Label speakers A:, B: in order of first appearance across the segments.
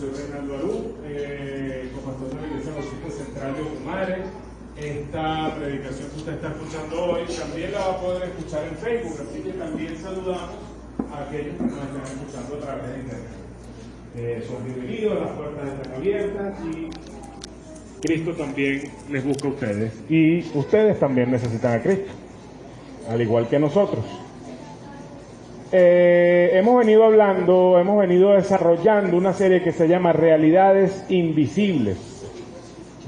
A: soy Reinaldo Arú, copastor de la Iglesia Bautista Central de Ocumare. Esta predicación que usted está escuchando hoy también la va a poder escuchar en Facebook, así que también saludamos a aquellos que nos están escuchando a través de internet. Son bienvenidos, las puertas están abiertas y Cristo también les busca a ustedes. Y ustedes también necesitan a Cristo, al igual que nosotros. Hemos venido desarrollando una serie que se llama Realidades Invisibles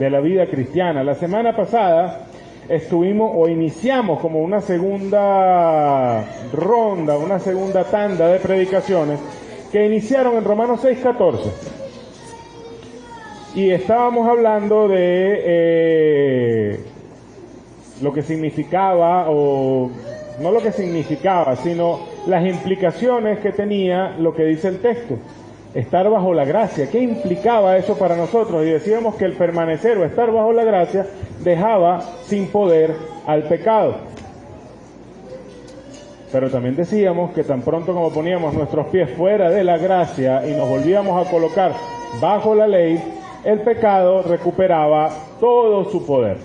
A: de la vida cristiana. La semana pasada iniciamos como una segunda ronda, una segunda tanda de predicaciones que iniciaron en Romanos 6:14. Y estábamos hablando de lo que significaba, o no lo que significaba, sino las implicaciones que tenía lo que dice el texto, estar bajo la gracia. ¿Qué implicaba eso para nosotros? Y decíamos que el permanecer o estar bajo la gracia dejaba sin poder al pecado. Pero también decíamos que tan pronto como poníamos nuestros pies fuera de la gracia y nos volvíamos a colocar bajo la ley, el pecado recuperaba todo su poder.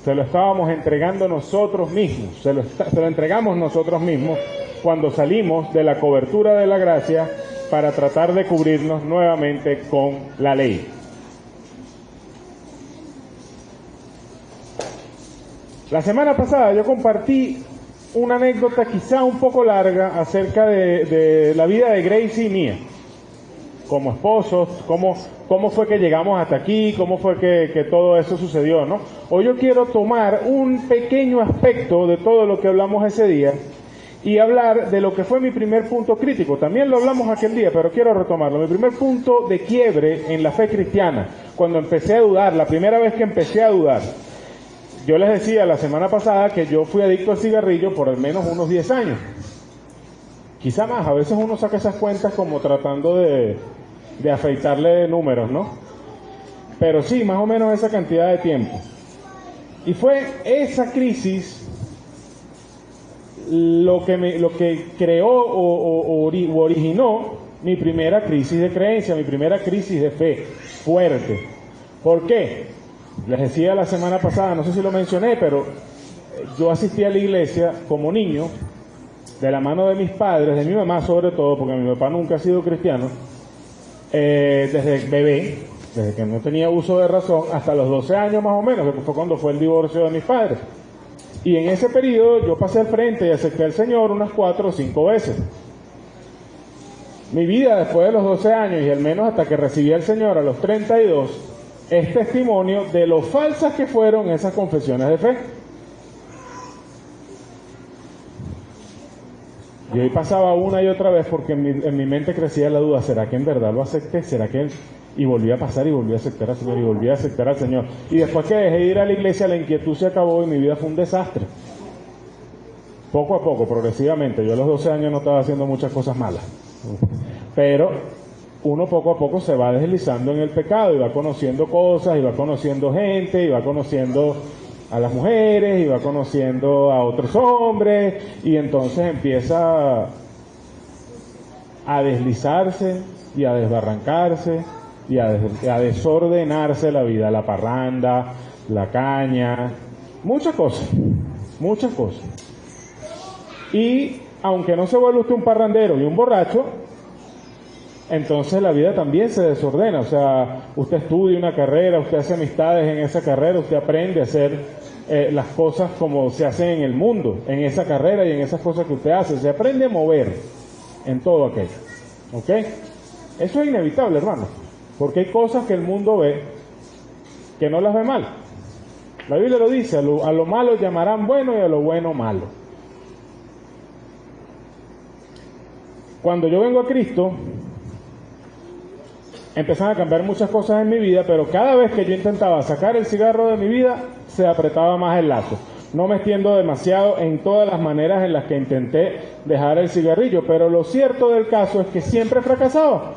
A: Se lo estábamos entregando nosotros mismos, se lo entregamos nosotros mismos cuando salimos de la cobertura de la gracia para tratar de cubrirnos nuevamente con la ley. La semana pasada yo compartí una anécdota quizá un poco larga acerca de la vida de Gracie y mía, como esposos, cómo fue que llegamos hasta aquí, cómo fue que todo eso sucedió, ¿no? Hoy yo quiero tomar un pequeño aspecto de todo lo que hablamos ese día y hablar de lo que fue mi primer punto crítico. También lo hablamos aquel día, pero quiero retomarlo. Mi primer punto de quiebre en la fe cristiana, cuando empecé a dudar, la primera vez que empecé a dudar. Yo les decía la semana pasada que yo fui adicto al cigarrillo por al menos unos 10 años. Quizá más, a veces uno saca esas cuentas como tratando de afeitarle números, ¿no? Pero sí, más o menos esa cantidad de tiempo. Y fue esa crisis lo que creó o originó mi primera crisis de creencia, mi primera crisis de fe fuerte. ¿Por qué? Les decía la semana pasada, no sé si lo mencioné, pero yo asistí a la iglesia como niño, de la mano de mis padres, de mi mamá sobre todo, porque mi papá nunca ha sido cristiano, desde bebé, desde que no tenía uso de razón, hasta los 12 años más o menos, que fue cuando fue el divorcio de mis padres. Y en ese periodo yo pasé al frente y acepté al Señor unas 4 o 5 veces. Mi vida después de los 12 años y al menos hasta que recibí al Señor a los 32, es testimonio de lo falsas que fueron esas confesiones de fe. Y hoy pasaba una y otra vez porque en mi mente crecía la duda, ¿será que en verdad lo acepté? ¿Será que...? Y volví a pasar y volví a aceptar al Señor y volví a aceptar al Señor. Y después que dejé de ir a la iglesia, la inquietud se acabó y mi vida fue un desastre. Poco a poco, progresivamente. Yo a los 12 años no estaba haciendo muchas cosas malas. Pero uno poco a poco se va deslizando en el pecado y va conociendo cosas, y va conociendo gente, y va conociendo a las mujeres, y va conociendo a otros hombres, y entonces empieza a deslizarse y a desbarrancarse y a desordenarse la vida, la parranda, la caña, muchas cosas. Y aunque no se vuelve usted un parrandero y un borracho, entonces la vida también se desordena. O sea, usted estudia una carrera, usted hace amistades en esa carrera, usted aprende a hacer las cosas como se hacen en el mundo, en esa carrera y en esas cosas que usted hace. Se aprende a mover en todo aquello. ¿Ok? Eso es inevitable, hermano, porque hay cosas que el mundo ve que no las ve mal. La Biblia lo dice, a lo malo llamarán bueno y a lo bueno malo. Cuando yo vengo a Cristo, empezaron a cambiar muchas cosas en mi vida, pero cada vez que yo intentaba sacar el cigarro de mi vida, se apretaba más el lazo. No me extiendo demasiado en todas las maneras en las que intenté dejar el cigarrillo, pero lo cierto del caso es que siempre fracasaba.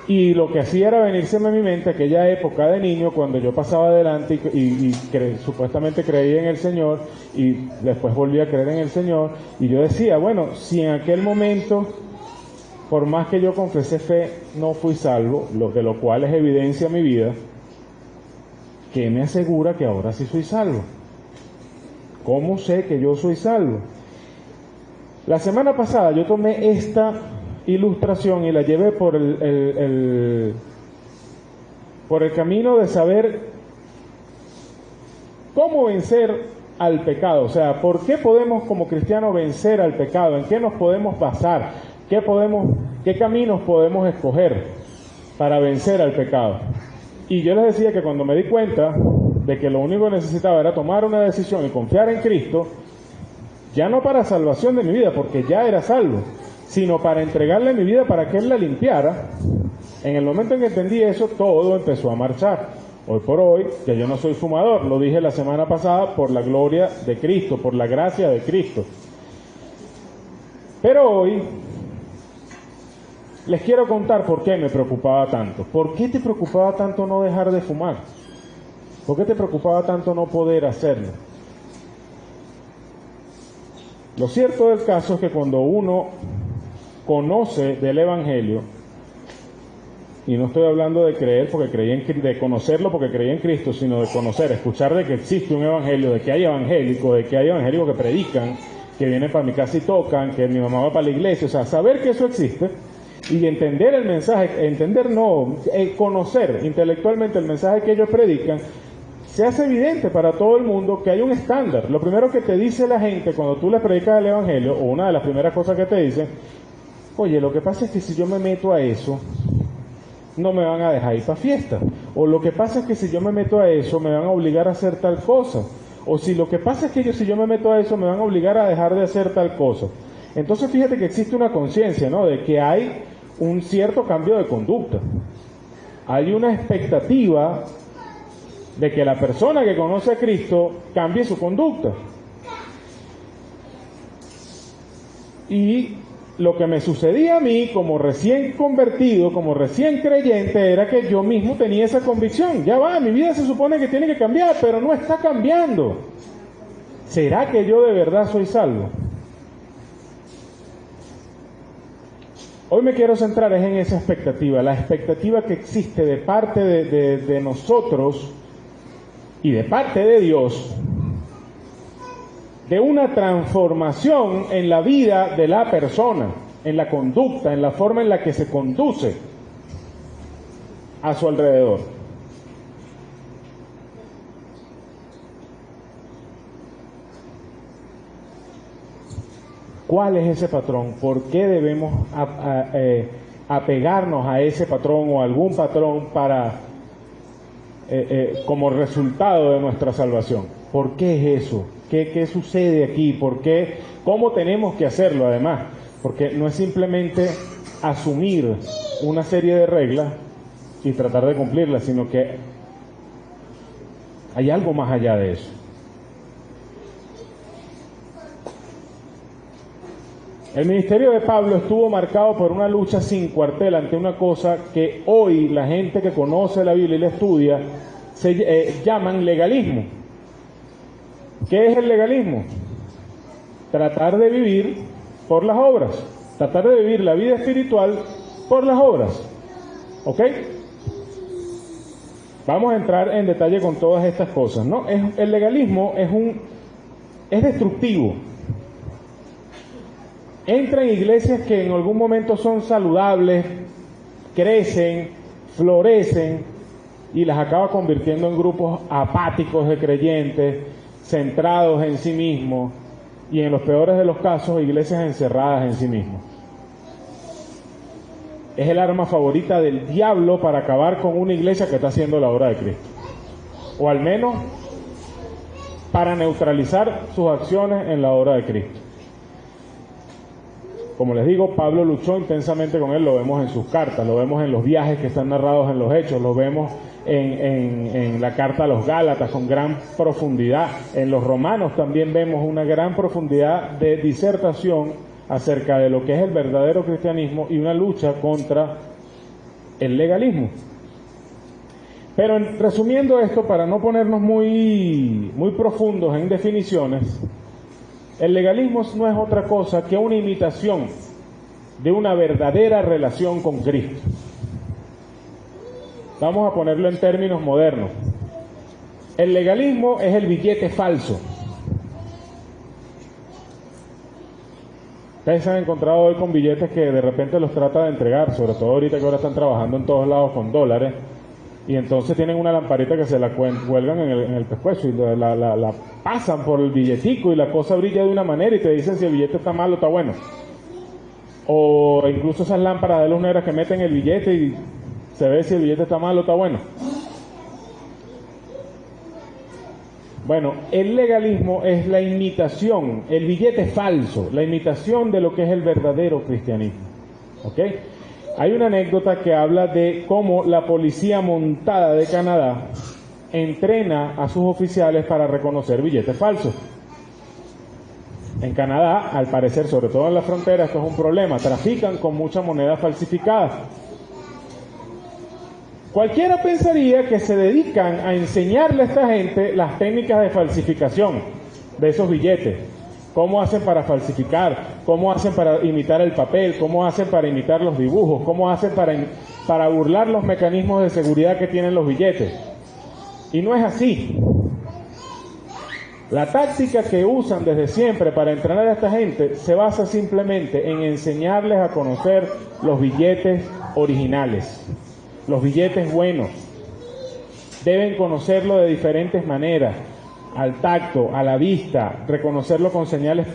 A: Y lo que hacía era venírseme a mi mente aquella época de niño, cuando yo pasaba adelante y supuestamente creía en el Señor, y después volví a creer en el Señor, y yo decía, bueno, si en aquel momento por más que yo confesé fe, no fui salvo, de lo cual es evidencia mi vida, ¿qué me asegura que ahora sí soy salvo? ¿Cómo sé que yo soy salvo? La semana pasada yo tomé esta ilustración y la llevé por el camino de saber cómo vencer al pecado. O sea, ¿por qué podemos como cristianos vencer al pecado? ¿En qué nos podemos basar? ¿Qué caminos podemos escoger para vencer al pecado? Y yo les decía que cuando me di cuenta de que lo único que necesitaba era tomar una decisión y confiar en Cristo, ya no para salvación de mi vida, porque ya era salvo, sino para entregarle mi vida para que Él la limpiara. En el momento en que entendí eso, todo empezó a marchar. Hoy por hoy, que yo no soy fumador, lo dije la semana pasada, por la gloria de Cristo, por la gracia de Cristo. Pero hoy les quiero contar por qué me preocupaba tanto. ¿Por qué te preocupaba tanto no dejar de fumar? ¿Por qué te preocupaba tanto no poder hacerlo? Lo cierto del caso es que cuando uno conoce del Evangelio, y no estoy hablando de creer de conocerlo porque creí en Cristo, sino de conocer, escuchar de que existe un evangelio, de que hay evangélicos, de que hay evangélicos que predican, que vienen para mi casa y tocan, que mi mamá va para la iglesia, o sea, saber que eso existe y entender el mensaje, conocer intelectualmente el mensaje que ellos predican, se hace evidente para todo el mundo que hay un estándar. Lo primero que te dice la gente cuando tú le predicas el evangelio, o una de las primeras cosas que te dicen, oye, lo que pasa es que si yo me meto a eso, no me van a dejar ir para fiesta. O lo que pasa es que si yo me meto a eso, me van a obligar a hacer tal cosa. O si lo que pasa es que si yo me meto a eso, me van a obligar a dejar de hacer tal cosa. Entonces fíjate que existe una conciencia, ¿no?, de que hay un cierto cambio de conducta. Hay una expectativa de que la persona que conoce a Cristo cambie su conducta. Y lo que me sucedía a mí como recién convertido, como recién creyente, era que yo mismo tenía esa convicción. Ya va, mi vida se supone que tiene que cambiar, pero no está cambiando. ¿Será que yo de verdad soy salvo? Hoy me quiero centrar en esa expectativa, la expectativa que existe de parte de nosotros y de parte de Dios, de una transformación en la vida de la persona, en la conducta, en la forma en la que se conduce a su alrededor. ¿Cuál es ese patrón? ¿Por qué debemos apegarnos a ese patrón o a algún patrón para como resultado de nuestra salvación? ¿Por qué es eso? ¿Qué sucede aquí? ¿Por qué? ¿Cómo tenemos que hacerlo además? Porque no es simplemente asumir una serie de reglas y tratar de cumplirlas, sino que hay algo más allá de eso. El ministerio de Pablo estuvo marcado por una lucha sin cuartel ante una cosa que hoy la gente que conoce la Biblia y la estudia llaman legalismo. ¿Qué es el legalismo? Tratar de vivir por las obras, tratar de vivir la vida espiritual por las obras. ¿Ok? Vamos a entrar en detalle con todas estas cosas, ¿no? El legalismo es destructivo. Entra en iglesias que en algún momento son saludables, crecen, florecen y las acaba convirtiendo en grupos apáticos de creyentes, centrados en sí mismos y en los peores de los casos, iglesias encerradas en sí mismos. Es el arma favorita del diablo para acabar con una iglesia que está haciendo la obra de Cristo. O al menos para neutralizar sus acciones en la obra de Cristo. Como les digo, Pablo luchó intensamente con él, lo vemos en sus cartas, lo vemos en los viajes que están narrados en los Hechos, lo vemos en la carta a los Gálatas con gran profundidad. En los Romanos también vemos una gran profundidad de disertación acerca de lo que es el verdadero cristianismo y una lucha contra el legalismo. Pero resumiendo esto, para no ponernos muy profundos en definiciones, el legalismo no es otra cosa que una imitación de una verdadera relación con Cristo. Vamos a ponerlo en términos modernos. El legalismo es el billete falso. Ustedes se han encontrado hoy con billetes que de repente los trata de entregar, sobre todo ahorita que ahora están trabajando en todos lados con dólares, y entonces tienen una lamparita que se la cuelgan en el pescuezo y la pasan por el billetico y la cosa brilla de una manera y te dicen si el billete está malo o está bueno. O incluso esas lámparas de luz negras que meten el billete y se ve si el billete está malo o está bueno. Bueno, el legalismo es la imitación, el billete falso, la imitación de lo que es el verdadero cristianismo. ¿Ok? Hay una anécdota que habla de cómo la policía montada de Canadá entrena a sus oficiales para reconocer billetes falsos. En Canadá, al parecer, sobre todo en la frontera, esto es un problema. Trafican con mucha moneda falsificada. Cualquiera pensaría que se dedican a enseñarle a esta gente las técnicas de falsificación de esos billetes. Cómo hacen para falsificar, cómo hacen para imitar el papel, cómo hacen para imitar los dibujos, cómo hacen para burlar los mecanismos de seguridad que tienen los billetes. Y no es así. La táctica que usan desde siempre para entrenar a esta gente se basa simplemente en enseñarles a conocer los billetes originales. Los billetes buenos. Deben conocerlo de diferentes maneras, al tacto, a la vista, reconocerlo con señales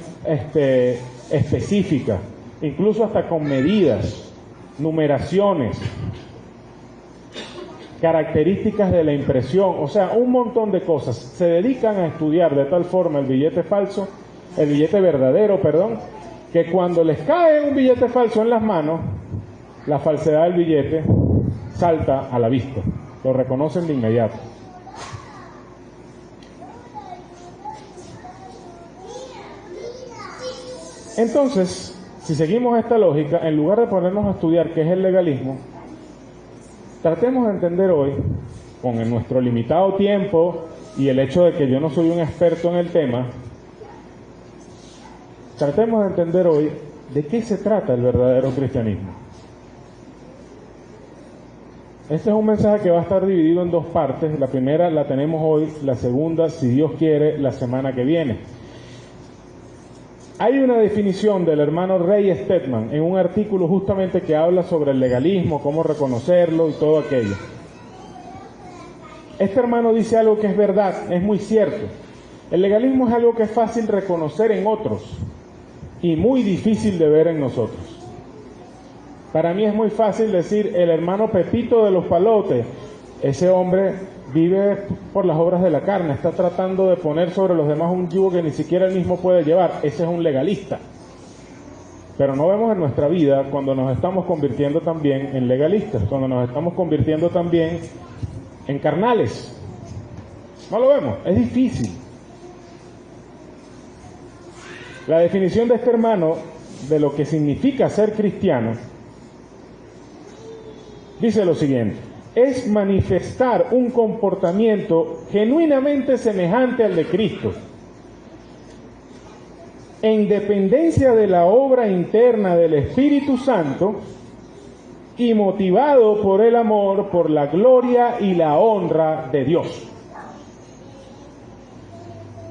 A: específicas, incluso hasta con medidas, numeraciones, características de la impresión, o sea, un montón de cosas. Se dedican a estudiar de tal forma el billete falso, el billete verdadero, perdón, que cuando les cae un billete falso en las manos, la falsedad del billete salta a la vista, lo reconocen de inmediato. Entonces, si seguimos esta lógica, en lugar de ponernos a estudiar qué es el legalismo, tratemos de entender hoy, con nuestro limitado tiempo y el hecho de que yo no soy un experto en el tema, tratemos de entender hoy de qué se trata el verdadero cristianismo. Este es un mensaje que va a estar dividido en dos partes. La primera la tenemos hoy, la segunda, si Dios quiere, la semana que viene. Hay una definición del hermano Ray Stedman en un artículo justamente que habla sobre el legalismo, cómo reconocerlo y todo aquello. Este hermano dice algo que es verdad, es muy cierto. El legalismo es algo que es fácil reconocer en otros y muy difícil de ver en nosotros. Para mí es muy fácil decir, el hermano Pepito de los Palotes, ese hombre vive por las obras de la carne, está tratando de poner sobre los demás un yugo que ni siquiera él mismo puede llevar. Ese es un legalista. Pero no vemos en nuestra vida cuando nos estamos convirtiendo también en legalistas, cuando nos estamos convirtiendo también en carnales. No lo vemos, es difícil. La definición de este hermano de lo que significa ser cristiano dice lo siguiente: es manifestar un comportamiento genuinamente semejante al de Cristo, en dependencia de la obra interna del Espíritu Santo y motivado por el amor, por la gloria y la honra de Dios.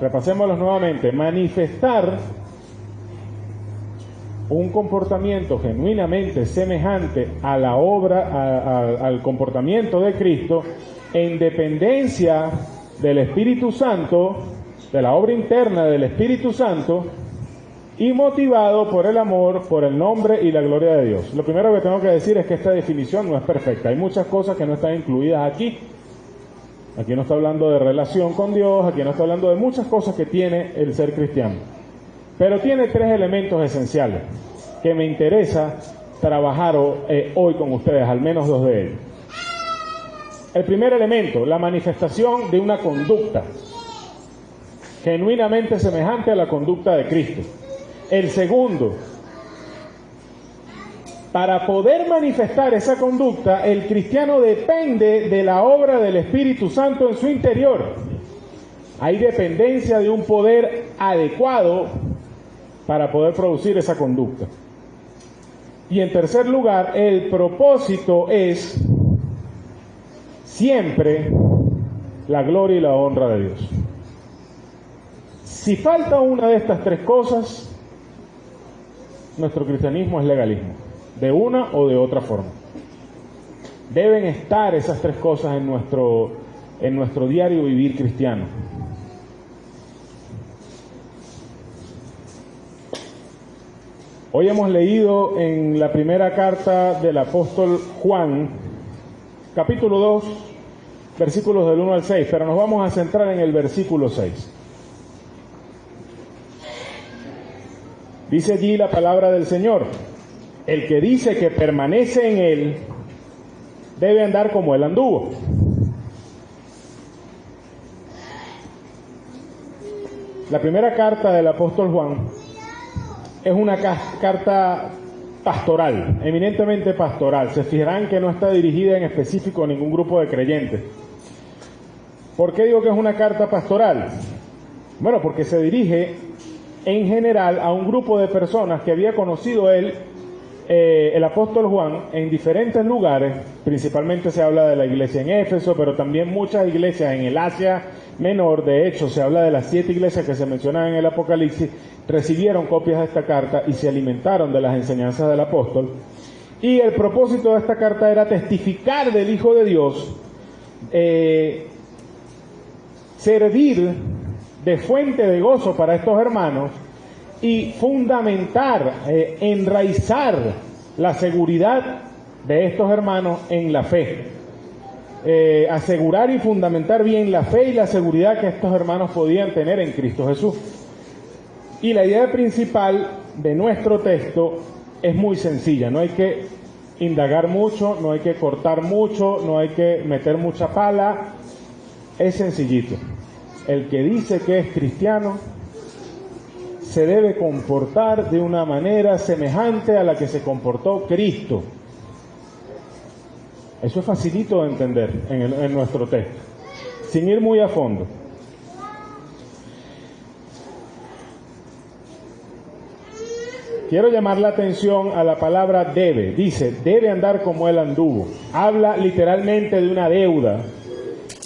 A: Repasémoslos nuevamente. Manifestar un comportamiento genuinamente semejante a la obra, al comportamiento de Cristo, en dependencia del Espíritu Santo, de la obra interna del Espíritu Santo, y motivado por el amor, por el nombre y la gloria de Dios. Lo primero que tengo que decir es que esta definición no es perfecta. Hay muchas cosas que no están incluidas aquí. Aquí no está hablando de relación con Dios, aquí no está hablando de muchas cosas que tiene el ser cristiano. Pero tiene tres elementos esenciales que me interesa trabajar hoy con ustedes, al menos dos de ellos. El primer elemento, la manifestación de una conducta genuinamente semejante a la conducta de Cristo. El segundo, para poder manifestar esa conducta, el cristiano depende de la obra del Espíritu Santo en su interior. Hay dependencia de un poder adecuado para poder producir esa conducta. Y en tercer lugar, el propósito es siempre la gloria y la honra de Dios. Si falta una de estas tres cosas, nuestro cristianismo es legalismo, de una o de otra forma. Deben estar esas tres cosas en nuestro diario vivir cristiano. Hoy hemos leído en la primera carta del apóstol Juan, capítulo 2, versículos del 1 al 6, pero nos vamos a centrar en el versículo 6. Dice allí la palabra del Señor: el que dice que permanece en Él, debe andar como Él anduvo. La primera carta del apóstol Juan es una carta pastoral, eminentemente pastoral. Se fijarán que no está dirigida en específico a ningún grupo de creyentes. ¿Por qué digo que es una carta pastoral? Bueno, porque se dirige en general a un grupo de personas que había conocido él, el apóstol Juan, en diferentes lugares. Principalmente se habla de la iglesia en Éfeso, pero también muchas iglesias en el Asia Menor. De hecho, se habla de las 7 iglesias que se mencionan en el Apocalipsis, recibieron copias de esta carta y se alimentaron de las enseñanzas del apóstol. Y el propósito de esta carta era testificar del Hijo de Dios, servir de fuente de gozo para estos hermanos y fundamentar, enraizar la seguridad de estos hermanos en la fe. Asegurar y fundamentar bien la fe y la seguridad que estos hermanos podían tener en Cristo Jesús. Y la idea principal de nuestro texto es muy sencilla. No hay que indagar mucho, no hay que cortar mucho, no hay que meter mucha pala. Es sencillito. El que dice que es cristiano se debe comportar de una manera semejante a la que se comportó Cristo. Eso es facilito de entender en nuestro texto, sin ir muy a fondo. Quiero llamar la atención a la palabra debe. Dice, debe andar como él anduvo. Habla literalmente de una deuda,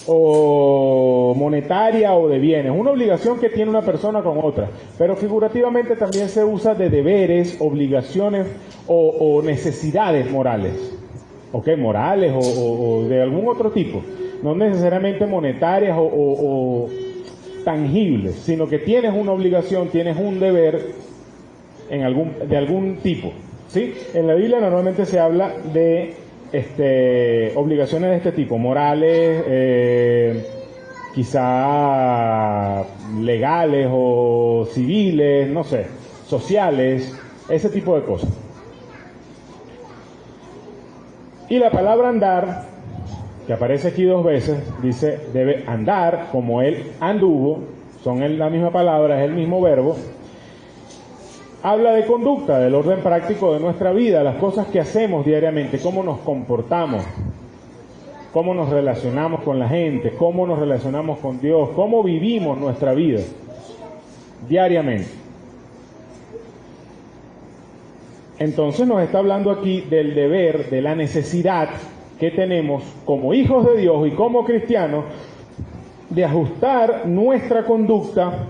A: o monetaria o de bienes, una obligación que tiene una persona con otra, pero figurativamente también se usa de deberes, obligaciones o necesidades morales, morales o de algún otro tipo, no necesariamente monetarias o tangibles, sino que tienes una obligación, tienes un deber de algún tipo, ¿sí? En la Biblia normalmente se habla de obligaciones de este tipo, morales, quizá legales o civiles, no sé, sociales, ese tipo de cosas. Y la palabra andar, que aparece aquí 2 veces, dice, debe andar como él anduvo, son la misma palabra, es el mismo verbo. Habla de conducta, del orden práctico de nuestra vida, las cosas que hacemos diariamente, cómo nos comportamos, cómo nos relacionamos con la gente, cómo nos relacionamos con Dios, cómo vivimos nuestra vida diariamente. Entonces nos está hablando aquí del deber, de la necesidad que tenemos como hijos de Dios y como cristianos de ajustar nuestra conducta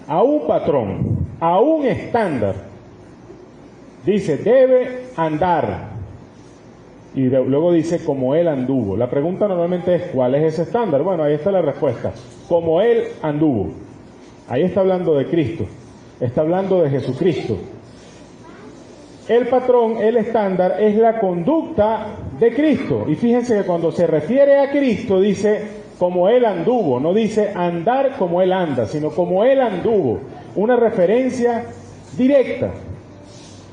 A: a un patrón, a un estándar. Dice, debe andar. Y luego dice, como él anduvo. La pregunta normalmente es, ¿cuál es ese estándar? Bueno, ahí está la respuesta. Como él anduvo. Ahí está hablando de Cristo. Está hablando de Jesucristo. El patrón, el estándar, es la conducta de Cristo. Y fíjense que cuando se refiere a Cristo, dice, como él anduvo. No dice andar como él anda, sino como él anduvo. Una referencia directa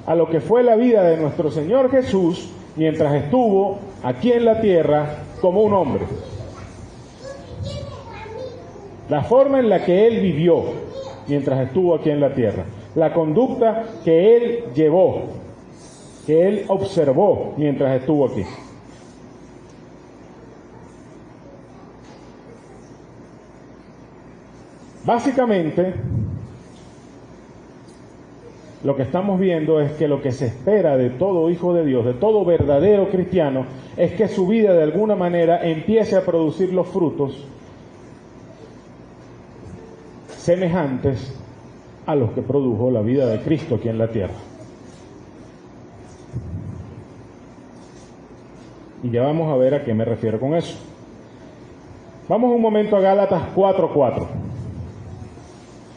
A: a lo que fue la vida de nuestro Señor Jesús mientras estuvo aquí en la tierra como un hombre. La forma en la que él vivió mientras estuvo aquí en la tierra. La conducta que él llevó, que él observó mientras estuvo aquí. Básicamente, lo que estamos viendo es que lo que se espera de todo hijo de Dios, de todo verdadero cristiano, es que su vida de alguna manera empiece a producir los frutos semejantes a los que produjo la vida de Cristo aquí en la tierra. Y ya vamos a ver a qué me refiero con eso. Vamos un momento a Gálatas 4:4.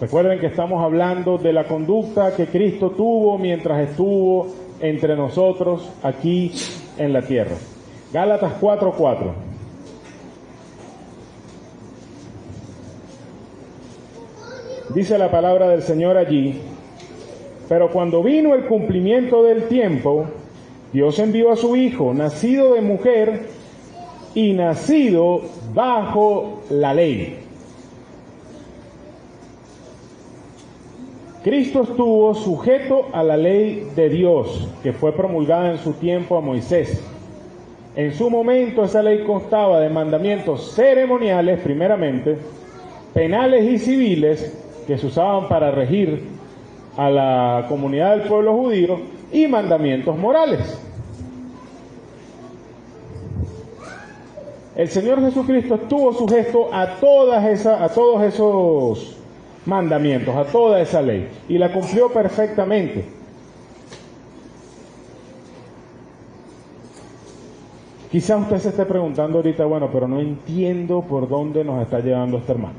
A: Recuerden que estamos hablando de la conducta que Cristo tuvo mientras estuvo entre nosotros aquí en la tierra. Gálatas 4:4. Dice la palabra del Señor allí: pero cuando vino el cumplimiento del tiempo, Dios envió a su Hijo, nacido de mujer y nacido bajo la ley. Cristo estuvo sujeto a la ley de Dios, que fue promulgada en su tiempo a Moisés. En su momento esa ley constaba de mandamientos ceremoniales, primeramente, penales y civiles, que se usaban para regir a la comunidad del pueblo judío, y mandamientos morales. El Señor Jesucristo estuvo sujeto a todos esos mandamientos, a toda esa ley, y la cumplió perfectamente. Quizá usted se esté preguntando ahorita, bueno, pero no entiendo por dónde nos está llevando este hermano.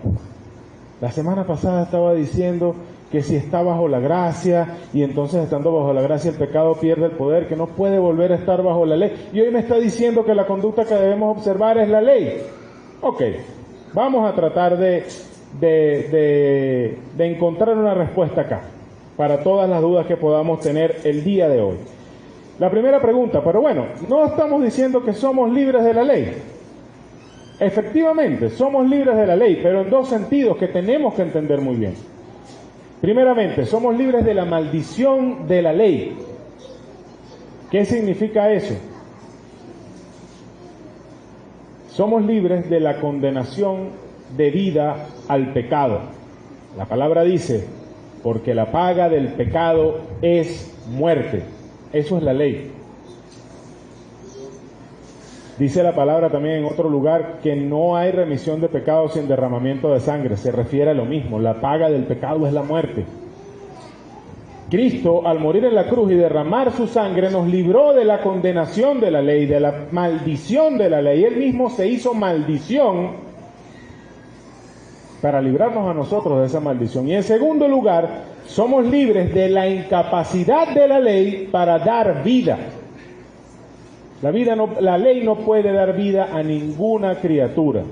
A: La semana pasada estaba diciendo que si está bajo la gracia, y entonces estando bajo la gracia el pecado pierde el poder, que no puede volver a estar bajo la ley. Y hoy me está diciendo que la conducta que debemos observar es la ley. Ok, vamos a tratar de encontrar una respuesta acá, para todas las dudas que podamos tener el día de hoy. La primera pregunta, pero bueno, no estamos diciendo que somos libres de la ley. Efectivamente, somos libres de la ley, pero en dos sentidos que tenemos que entender muy bien. Primeramente, somos libres de la maldición de la ley. ¿Qué significa eso? Somos libres de la condenación debida al pecado. La palabra dice, porque la paga del pecado es muerte. Eso es la ley. Dice la palabra también en otro lugar que no hay remisión de pecados sin derramamiento de sangre. Se refiere a lo mismo. La paga del pecado es la muerte. Cristo, al morir en la cruz y derramar su sangre, nos libró de la condenación de la ley, de la maldición de la ley. Él mismo se hizo maldición para librarnos a nosotros de esa maldición. Y en segundo lugar, somos libres de la incapacidad de la ley para dar vida. La ley no puede dar vida a ninguna criatura.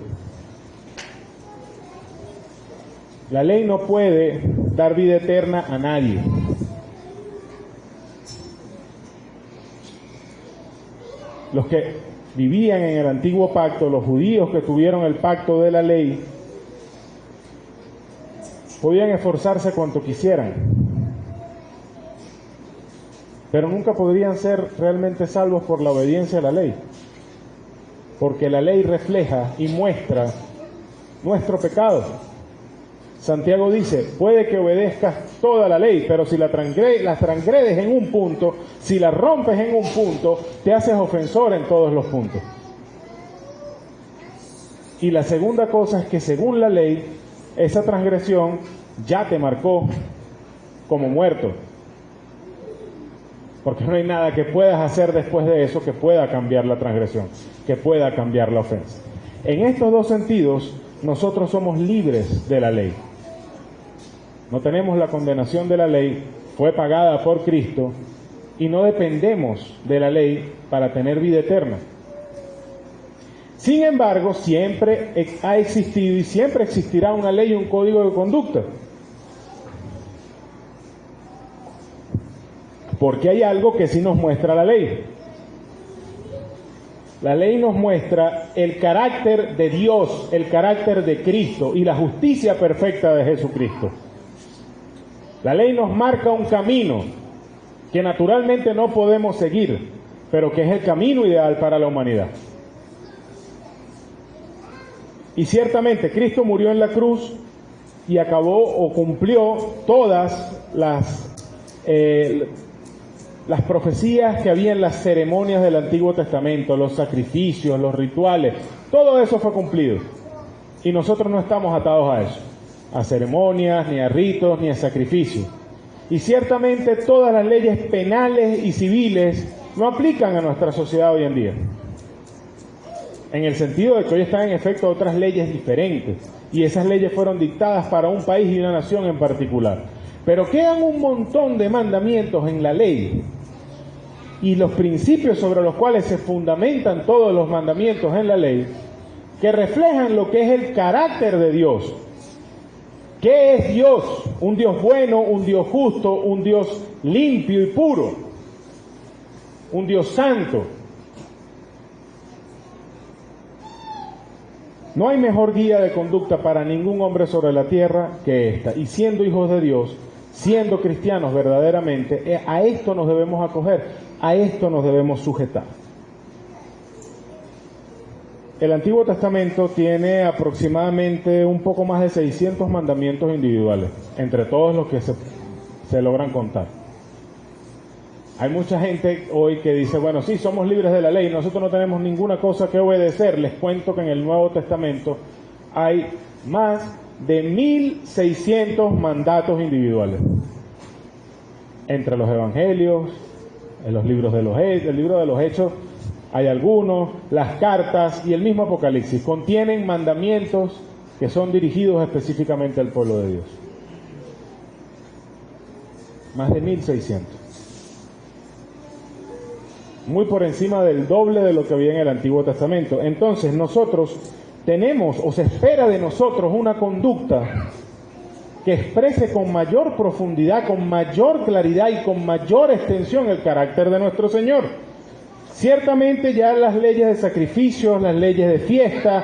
A: La ley no puede dar vida eterna a nadie. Los que vivían en el antiguo pacto, los judíos que tuvieron el pacto de la ley, podían esforzarse cuanto quisieran, pero nunca podrían ser realmente salvos por la obediencia a la ley, porque la ley refleja y muestra nuestro pecado. Santiago dice, puede que obedezcas toda la ley, pero si la transgredes en un punto, si la rompes en un punto, te haces ofensor en todos los puntos. Y la segunda cosa es que según la ley, esa transgresión ya te marcó como muerto. Porque no hay nada que puedas hacer después de eso que pueda cambiar la transgresión, que pueda cambiar la ofensa. En estos dos sentidos, nosotros somos libres de la ley. No tenemos la condenación de la ley, fue pagada por Cristo, y no dependemos de la ley para tener vida eterna. Sin embargo, siempre ha existido y siempre existirá una ley y un código de conducta. Porque hay algo que sí nos muestra la ley. La ley nos muestra el carácter de Dios, el carácter de Cristo y la justicia perfecta de Jesucristo. La ley nos marca un camino que naturalmente no podemos seguir, pero que es el camino ideal para la humanidad. Y ciertamente Cristo murió en la cruz y acabó o cumplió todas las las profecías que había en las ceremonias del Antiguo Testamento, los sacrificios, los rituales, todo eso fue cumplido. Y nosotros no estamos atados a eso, a ceremonias, ni a ritos, ni a sacrificios. Y ciertamente todas las leyes penales y civiles no aplican a nuestra sociedad hoy en día. En el sentido de que hoy están en efecto otras leyes diferentes. Y esas leyes fueron dictadas para un país y una nación en particular. Pero quedan un montón de mandamientos en la ley. Y los principios sobre los cuales se fundamentan todos los mandamientos en la ley, que reflejan lo que es el carácter de Dios. ¿Qué es Dios? Un Dios bueno, un Dios justo, un Dios limpio y puro. Un Dios santo. No hay mejor guía de conducta para ningún hombre sobre la tierra que esta. Y siendo hijos de Dios, siendo cristianos verdaderamente, a esto nos debemos acoger, a esto nos debemos sujetar. El Antiguo Testamento tiene aproximadamente un poco más de 600 mandamientos individuales, entre todos los que se logran contar. Hay mucha gente hoy que dice, bueno, sí, somos libres de la ley, nosotros no tenemos ninguna cosa que obedecer. Les cuento que en el Nuevo Testamento hay más de 1600 mandatos individuales. Entre los evangelios, en los libros el libro de los Hechos, hay algunos, las cartas y el mismo Apocalipsis contienen mandamientos que son dirigidos específicamente al pueblo de Dios. Más de 1600. Muy por encima del doble de lo que había en el Antiguo Testamento. Entonces nosotros tenemos, o se espera de nosotros, una conducta que exprese con mayor profundidad, con mayor claridad y con mayor extensión el carácter de nuestro Señor. Ciertamente ya las leyes de sacrificios, las leyes de fiesta,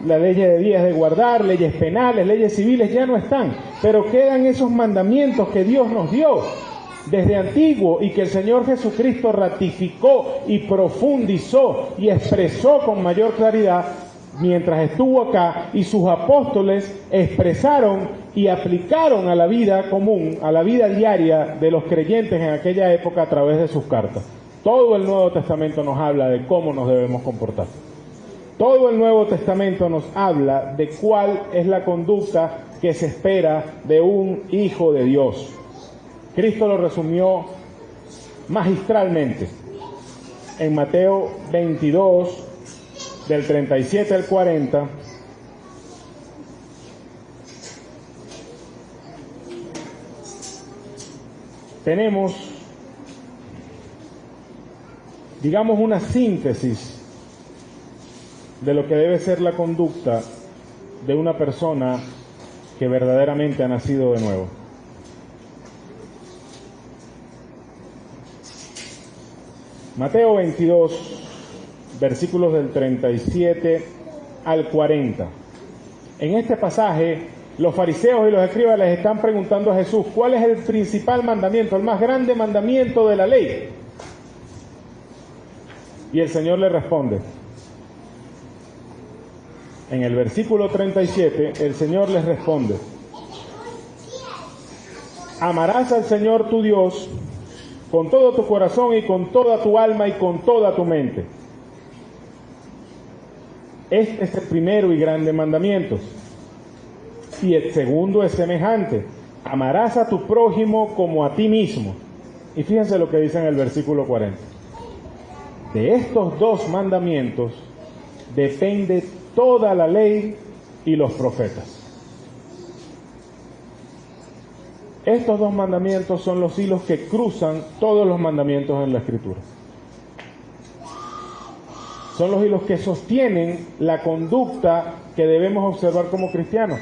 A: las leyes de días de guardar, leyes penales, leyes civiles ya no están, pero quedan esos mandamientos que Dios nos dio desde antiguo y que el Señor Jesucristo ratificó y profundizó y expresó con mayor claridad mientras estuvo acá, y sus apóstoles expresaron y aplicaron a la vida común, a la vida diaria de los creyentes en aquella época a través de sus cartas. Todo el Nuevo Testamento nos habla de cómo nos debemos comportar. Todo el Nuevo Testamento nos habla de cuál es la conducta que se espera de un hijo de Dios. Cristo lo resumió magistralmente en Mateo 22, del 37 al 40. Tenemos, digamos, una síntesis de lo que debe ser la conducta de una persona que verdaderamente ha nacido de nuevo. Mateo 22, versículos del 37 al 40. En este pasaje, los fariseos y los escribas les están preguntando a Jesús, ¿cuál es el principal mandamiento, el más grande mandamiento de la ley? Y el Señor le responde. En el versículo 37, el Señor les responde, amarás al Señor tu Dios con todo tu corazón y con toda tu alma y con toda tu mente. Este es el primero y grande mandamiento. Y el segundo es semejante, amarás a tu prójimo como a ti mismo. Y fíjense lo que dice en el versículo 40. De estos dos mandamientos depende toda la ley y los profetas. Estos dos mandamientos son los hilos que cruzan todos los mandamientos en la Escritura. Son los hilos que sostienen la conducta que debemos observar como cristianos.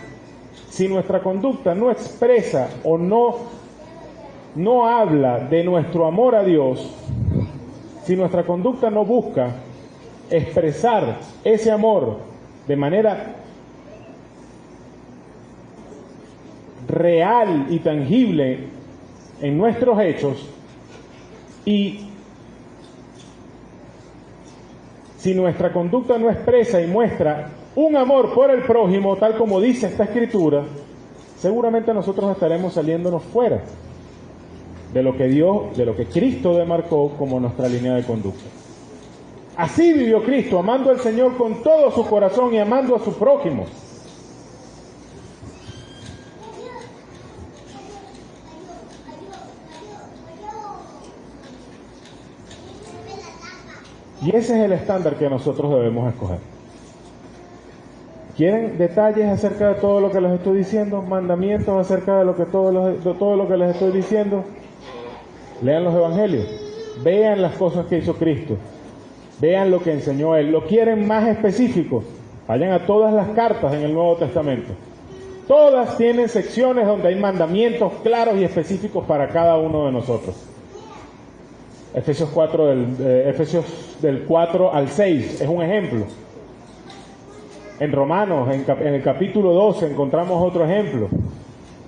A: Si nuestra conducta no expresa o no habla de nuestro amor a Dios, si nuestra conducta no busca expresar ese amor de manera real y tangible en nuestros hechos, y si nuestra conducta no expresa y muestra un amor por el prójimo, tal como dice esta Escritura, seguramente nosotros estaremos saliéndonos fuera de lo que Cristo demarcó como nuestra línea de conducta. Así vivió Cristo, amando al Señor con todo su corazón y amando a su prójimo. Y ese es el estándar que nosotros debemos escoger. ¿Quieren detalles acerca de todo lo que les estoy diciendo? ¿Mandamientos acerca de todo lo que les estoy diciendo? Lean los evangelios, vean las cosas que hizo Cristo, vean lo que enseñó Él. ¿Lo quieren más específico? Vayan a todas las cartas en el Nuevo Testamento. Todas tienen secciones donde hay mandamientos claros y específicos para cada uno de nosotros. Efesios del 4 al 6 es un ejemplo. En Romanos, en el capítulo 12, encontramos otro ejemplo.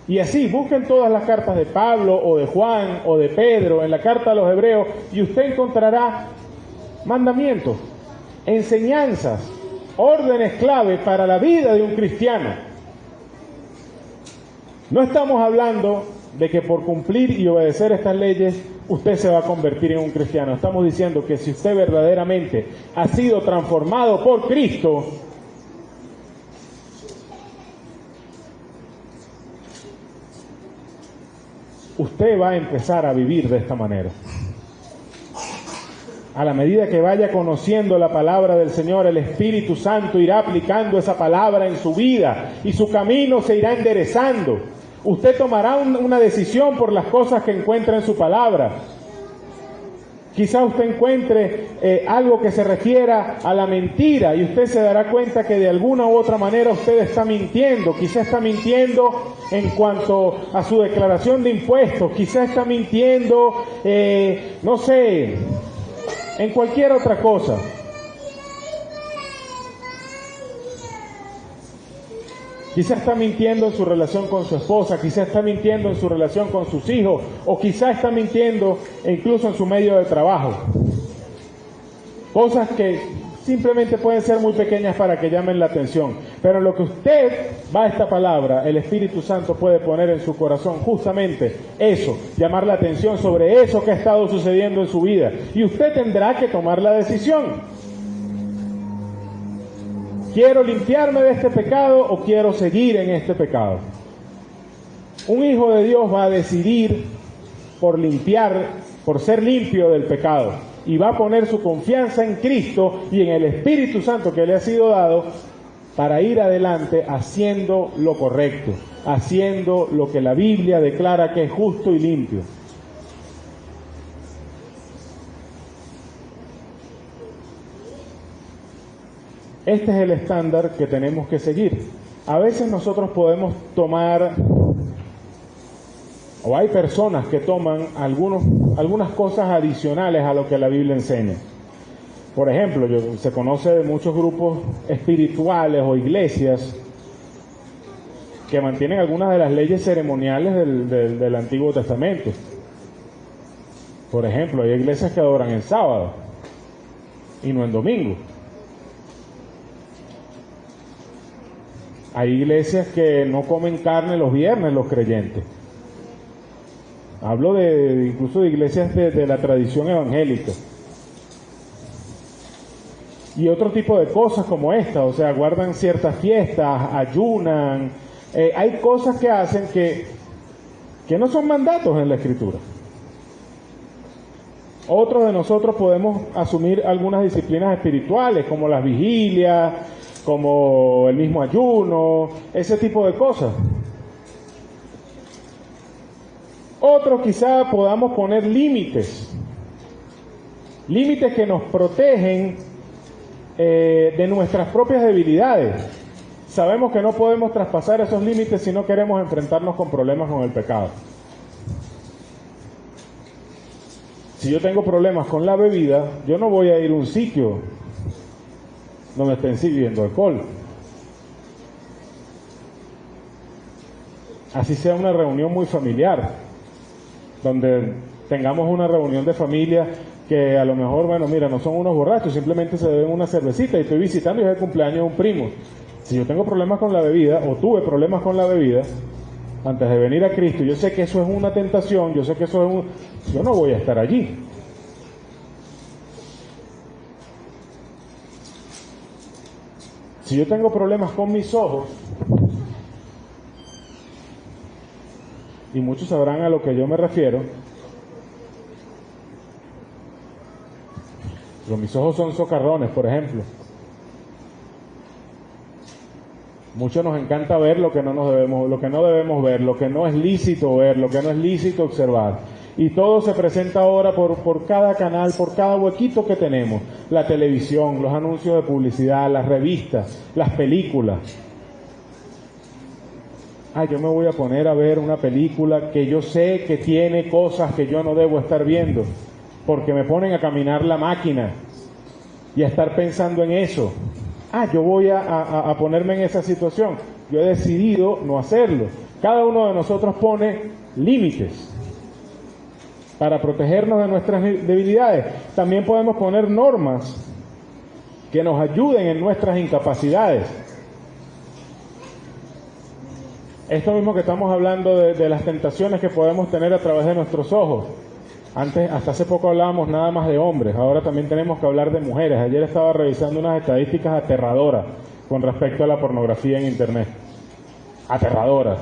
A: Y así, busquen todas las cartas de Pablo, o de Juan, o de Pedro, en la carta a los Hebreos, y usted encontrará mandamientos, enseñanzas, órdenes clave para la vida de un cristiano. No estamos hablando de que por cumplir y obedecer estas leyes usted se va a convertir en un cristiano. Estamos diciendo que si usted verdaderamente ha sido transformado por Cristo, usted va a empezar a vivir de esta manera. A la medida que vaya conociendo la palabra del Señor, el Espíritu Santo irá aplicando esa palabra en su vida y su camino se irá enderezando. Usted tomará una decisión por las cosas que encuentra en su palabra. Quizá usted encuentre algo que se refiera a la mentira y usted se dará cuenta que de alguna u otra manera usted está mintiendo. Quizá está mintiendo en cuanto a su declaración de impuestos. Quizá está mintiendo, no sé, en cualquier otra cosa. Quizá está mintiendo en su relación con su esposa, quizá está mintiendo en su relación con sus hijos, o quizá está mintiendo incluso en su medio de trabajo. Cosas que simplemente pueden ser muy pequeñas para que llamen la atención. Pero lo que usted va a esta palabra, el Espíritu Santo puede poner en su corazón justamente eso, llamar la atención sobre eso que ha estado sucediendo en su vida. Y usted tendrá que tomar la decisión. ¿Quiero limpiarme de este pecado o quiero seguir en este pecado? Un hijo de Dios va a decidir por ser limpio del pecado. Y va a poner su confianza en Cristo y en el Espíritu Santo que le ha sido dado para ir adelante haciendo lo correcto, haciendo lo que la Biblia declara que es justo y limpio. Este es el estándar que tenemos que seguir. A veces nosotros podemos tomar, o hay personas que toman algunas cosas adicionales a lo que la Biblia enseña. Por ejemplo, se conoce de muchos grupos espirituales o iglesias que mantienen algunas de las leyes ceremoniales del Antiguo Testamento. Por ejemplo, hay iglesias que adoran en sábado y no en domingo. Hay iglesias que no comen carne los viernes, los creyentes. Hablo incluso de iglesias de la tradición evangélica. Y otro tipo de cosas como esta, o sea, guardan ciertas fiestas, ayunan. Hay cosas que hacen que no son mandatos en la Escritura. Otros de nosotros podemos asumir algunas disciplinas espirituales, como las vigilias, como el mismo ayuno, ese tipo de cosas. Otros quizá podamos poner límites que nos protegen de nuestras propias debilidades. Sabemos que no podemos traspasar esos límites si no queremos enfrentarnos con problemas con el pecado. Si yo tengo problemas con la bebida, yo no voy a ir a un sitio donde estén sirviendo alcohol. Así sea una reunión muy familiar, donde tengamos una reunión de familia que a lo mejor, bueno, mira, no son unos borrachos, simplemente se beben una cervecita y estoy visitando y es el cumpleaños de un primo. Si yo tengo problemas con la bebida, o tuve problemas con la bebida, antes de venir a Cristo, yo sé que eso es una tentación, yo sé que eso es yo no voy a estar allí. Si yo tengo problemas con mis ojos, y muchos sabrán a lo que yo me refiero, pero mis ojos son socarrones, por ejemplo. Muchos nos encanta ver lo que no debemos ver, lo que no es lícito ver, lo que no es lícito observar. Y todo se presenta ahora por cada canal, por cada huequito que tenemos. La televisión, los anuncios de publicidad, las revistas, las películas. Yo me voy a poner a ver una película que yo sé que tiene cosas que yo no debo estar viendo, porque me ponen a caminar la máquina y a estar pensando en eso. Yo voy a ponerme en esa situación. Yo he decidido no hacerlo. Cada uno de nosotros pone límites para protegernos de nuestras debilidades. También podemos poner normas que nos ayuden en nuestras incapacidades. Esto mismo que estamos hablando de las tentaciones que podemos tener a través de nuestros ojos. Hasta hace poco hablábamos nada más de hombres, ahora también tenemos que hablar de mujeres. Ayer estaba revisando unas estadísticas aterradoras con respecto a la pornografía en Internet. Aterradoras.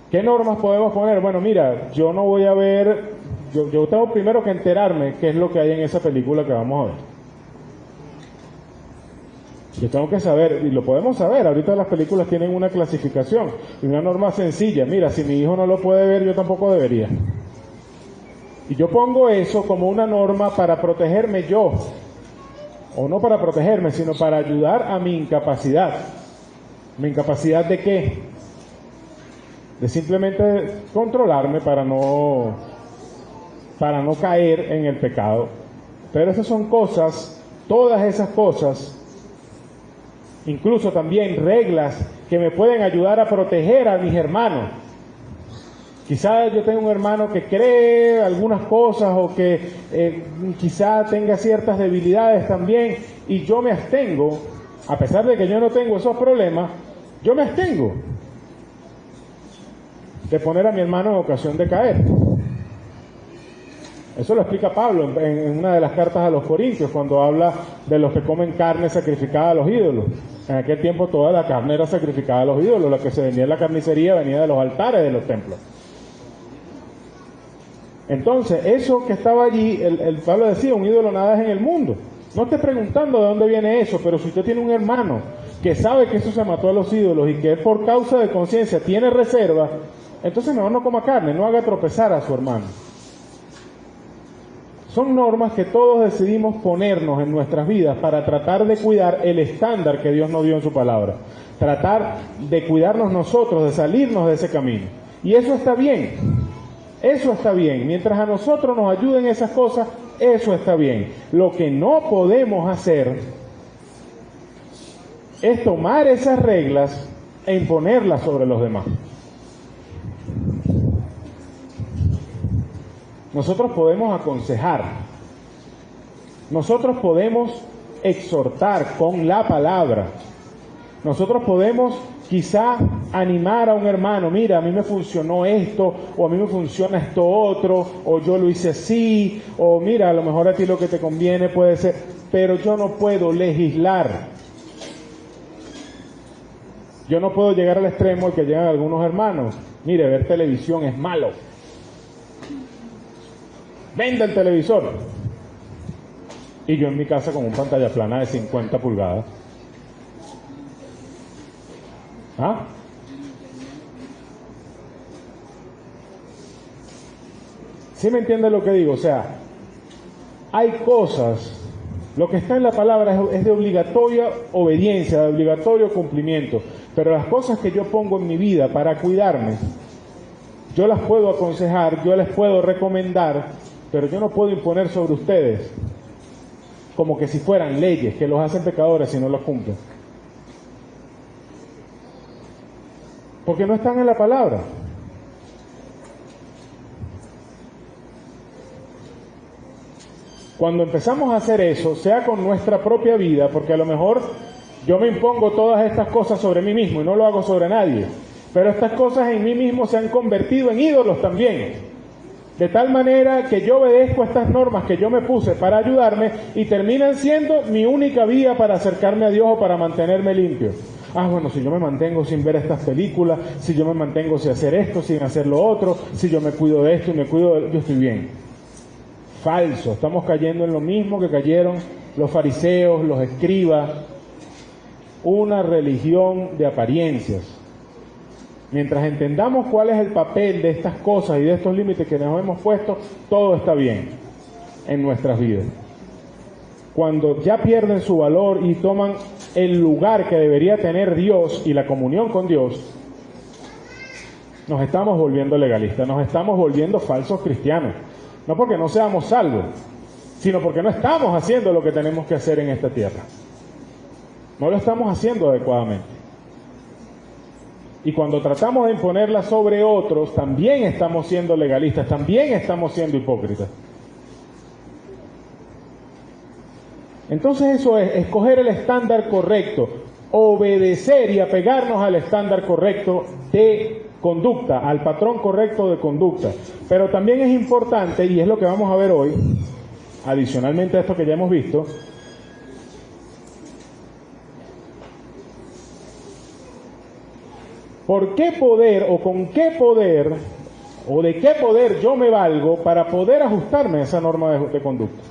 A: ¿Qué normas podemos poner? Bueno, mira, yo no voy a ver, yo tengo primero que enterarme qué es lo que hay en esa película que vamos a ver. Yo tengo que saber, y lo podemos saber, ahorita las películas tienen una clasificación y una norma sencilla. Mira, si mi hijo no lo puede ver, yo tampoco debería. Y yo pongo eso como una norma para protegerme yo, o no para protegerme, sino para ayudar a mi incapacidad. ¿Mi incapacidad de qué? De simplemente controlarme para no caer en el pecado. Pero esas son cosas, todas esas cosas, incluso también reglas que me pueden ayudar a proteger a mis hermanos. Quizás yo tenga un hermano que cree algunas cosas o que quizá tenga ciertas debilidades también, y yo me abstengo, a pesar de que yo no tengo esos problemas, yo me abstengo de poner a mi hermano en ocasión de caer. Eso lo explica Pablo en una de las cartas a los Corintios, cuando habla de los que comen carne sacrificada a los ídolos. En aquel tiempo toda la carne era sacrificada a los ídolos, la que se vendía en la carnicería venía de los altares de los templos. Entonces, eso que estaba allí, el Pablo decía, un ídolo nada es en el mundo. No esté preguntando de dónde viene eso, pero si usted tiene un hermano que sabe que eso se mató a los ídolos y que por causa de conciencia tiene reserva, entonces mejor no coma carne, no haga tropezar a su hermano. Son normas que todos decidimos ponernos en nuestras vidas para tratar de cuidar el estándar que Dios nos dio en su palabra. Tratar de cuidarnos nosotros, de salirnos de ese camino. Y eso está bien. Eso está bien. Mientras a nosotros nos ayuden esas cosas, eso está bien. Lo que no podemos hacer es tomar esas reglas e imponerlas sobre los demás. Nosotros podemos aconsejar, nosotros podemos exhortar con la palabra, nosotros podemos quizá animar a un hermano, mira, a mí me funcionó esto, o a mí me funciona esto otro, o yo lo hice así, o mira, a lo mejor a ti lo que te conviene puede ser, pero yo no puedo legislar. Yo no puedo llegar al extremo al que llegan algunos hermanos, mire, ver televisión es malo. Venda el televisor. Y yo en mi casa con un pantalla plana de 50 pulgadas. ¿Ah? ¿Sí me entiende lo que digo? O sea, hay cosas, lo que está en la palabra es de obligatoria obediencia, de obligatorio cumplimiento, pero las cosas que yo pongo en mi vida para cuidarme, yo las puedo aconsejar, yo les puedo recomendar, pero yo no puedo imponer sobre ustedes como que si fueran leyes que los hacen pecadores si no los cumplen. Porque no están en la palabra. Cuando empezamos a hacer eso, sea con nuestra propia vida, porque a lo mejor Yo me impongo todas estas cosas sobre mí mismo y no lo hago sobre nadie. Pero estas cosas en mí mismo se han convertido en ídolos también. De tal manera que yo obedezco estas normas que yo me puse para ayudarme y terminan siendo mi única vía para acercarme a Dios o para mantenerme limpio. Bueno, si yo me mantengo sin ver estas películas, si yo me mantengo sin hacer esto, sin hacer lo otro, si yo me cuido de esto y me cuido de... yo estoy bien. Falso, estamos cayendo en lo mismo que cayeron los fariseos, los escribas, una religión de apariencias. Mientras entendamos cuál es el papel de estas cosas y de estos límites que nos hemos puesto, todo está bien en nuestras vidas. Cuando ya pierden su valor y toman el lugar que debería tener Dios y la comunión con Dios, nos estamos volviendo legalistas, nos estamos volviendo falsos cristianos. No porque no seamos salvos, sino porque no estamos haciendo lo que tenemos que hacer en esta tierra. No lo estamos haciendo adecuadamente. Y cuando tratamos de imponerla sobre otros, también estamos siendo legalistas, también estamos siendo hipócritas. Entonces eso es escoger el estándar correcto, obedecer y apegarnos al estándar correcto de conducta, al patrón correcto de conducta. Pero también es importante, y es lo que vamos a ver hoy, adicionalmente a esto que ya hemos visto, ¿por qué poder o con qué poder o de qué poder yo me valgo para poder ajustarme a esa norma de conducta?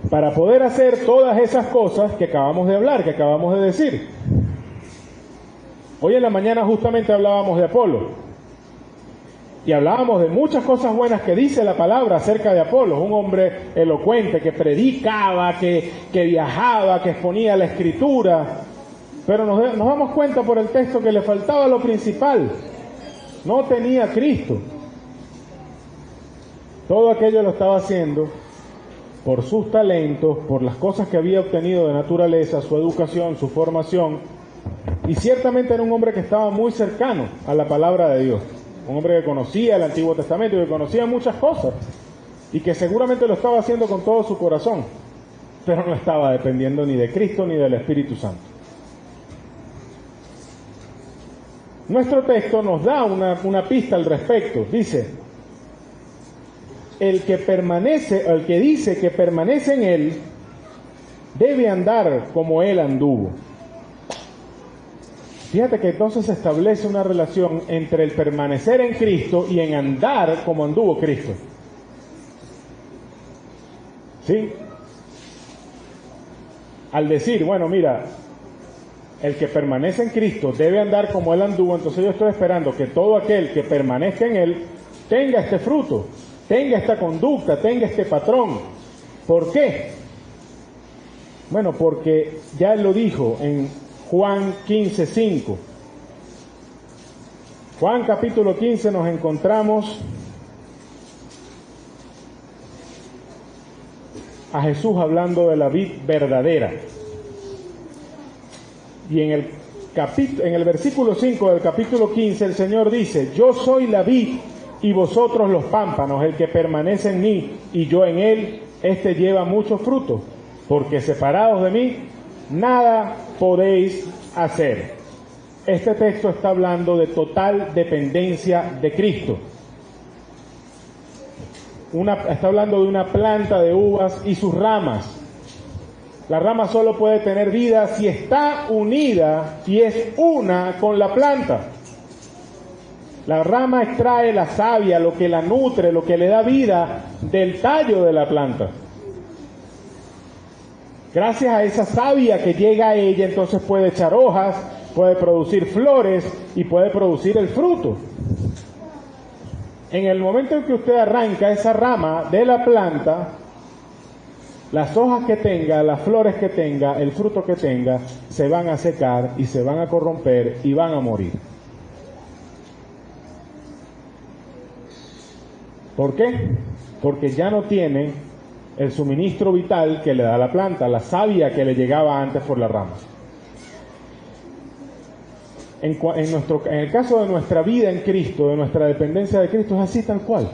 A: Para poder hacer todas esas cosas que acabamos de hablar, que acabamos de decir. Hoy en la mañana justamente hablábamos de Apolo. Y hablábamos de muchas cosas buenas que dice la palabra acerca de Apolo, un hombre elocuente que predicaba, que viajaba, que exponía la escritura, pero nos damos cuenta por el texto que le faltaba lo principal, no tenía a Cristo. Todo aquello lo estaba haciendo por sus talentos, por las cosas que había obtenido de naturaleza, su educación, su formación, y ciertamente era un hombre que estaba muy cercano a la palabra de Dios. Un hombre que conocía el Antiguo Testamento y que conocía muchas cosas y que seguramente lo estaba haciendo con todo su corazón, pero no estaba dependiendo ni de Cristo ni del Espíritu Santo. Nuestro texto nos da una pista al respecto. Dice, el que dice que permanece en Él, debe andar como Él anduvo. Fíjate que entonces se establece una relación entre el permanecer en Cristo y en andar como anduvo Cristo. ¿Sí? Al decir, bueno, mira, el que permanece en Cristo debe andar como Él anduvo, entonces yo estoy esperando que todo aquel que permanezca en Él tenga este fruto, tenga esta conducta, tenga este patrón. ¿Por qué? Bueno, porque ya Él lo dijo en Juan 15:5. Juan capítulo 15 nos encontramos a Jesús hablando de la vid verdadera. Y en el versículo 5 del capítulo 15 el Señor dice, yo soy la vid y vosotros los pámpanos, el que permanece en mí y yo en él, este lleva mucho fruto, porque separados de mí, nada podéis hacer. Este texto está hablando de total dependencia de Cristo. Está hablando de una planta de uvas y sus ramas. La rama solo puede tener vida si está unida y es una con la planta. La rama extrae la savia, lo que la nutre, lo que le da vida del tallo de la planta. Gracias a esa savia que llega a ella, entonces puede echar hojas, puede producir flores y puede producir el fruto. En el momento en que usted arranca esa rama de la planta, las hojas que tenga, las flores que tenga, el fruto que tenga, se van a secar y se van a corromper y van a morir. ¿Por qué? Porque ya no tiene el suministro vital que le da la planta, la savia que le llegaba antes por la rama. En el caso de nuestra vida en Cristo, de nuestra dependencia de Cristo, es así tal cual.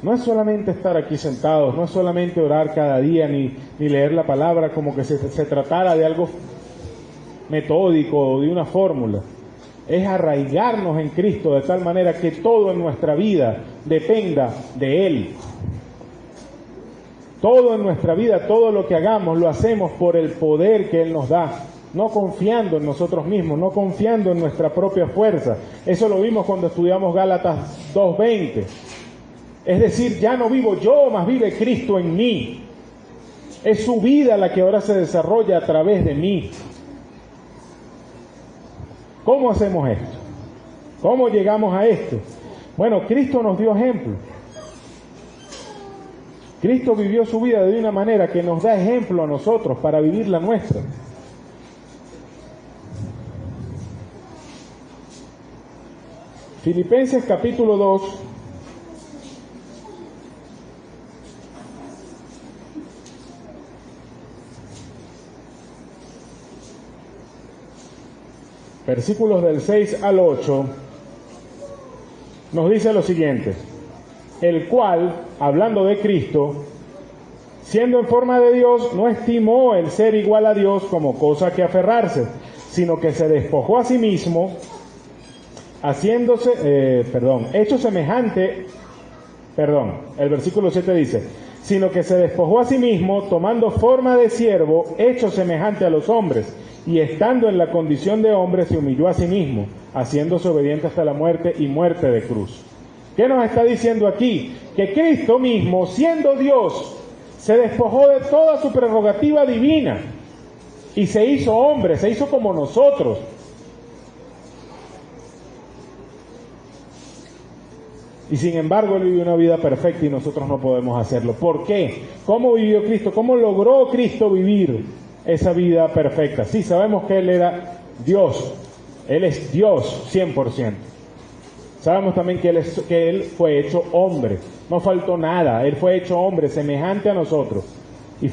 A: no es solamente estar aquí sentados, no es solamente orar cada día, ni leer la palabra como que se tratara de algo metódico o de una fórmula. Es arraigarnos en Cristo de tal manera que todo en nuestra vida dependa de Él. Todo en nuestra vida, todo lo que hagamos, lo hacemos por el poder que Él nos da, no confiando en nosotros mismos, no confiando en nuestra propia fuerza. Eso lo vimos cuando estudiamos Gálatas 2:20. Es decir, ya no vivo yo, mas vive Cristo en mí. Es su vida la que ahora se desarrolla a través de mí. ¿Cómo hacemos esto? ¿Cómo llegamos a esto? Bueno, Cristo nos dio ejemplo. Cristo vivió su vida de una manera que nos da ejemplo a nosotros para vivir la nuestra. Filipenses capítulo 2. Versículos del 6 al 8, nos dice lo siguiente: el cual, hablando de Cristo, siendo en forma de Dios, no estimó el ser igual a Dios como cosa que aferrarse, sino que se despojó a sí mismo, hecho semejante, el versículo 7 dice, sino que se despojó a sí mismo, tomando forma de siervo, hecho semejante a los hombres, y estando en la condición de hombre, se humilló a sí mismo, haciéndose obediente hasta la muerte y muerte de cruz. ¿Qué nos está diciendo aquí? Que Cristo mismo, siendo Dios, se despojó de toda su prerrogativa divina y se hizo hombre, se hizo como nosotros. Y sin embargo, Él vivió una vida perfecta y nosotros no podemos hacerlo. ¿Por qué? ¿Cómo vivió Cristo? ¿Cómo logró Cristo vivir esa vida perfecta? Sí, sabemos que Él era Dios. Él es Dios 100%. Sabemos también que Él fue hecho hombre. No faltó nada. Él fue hecho hombre, semejante a nosotros. Y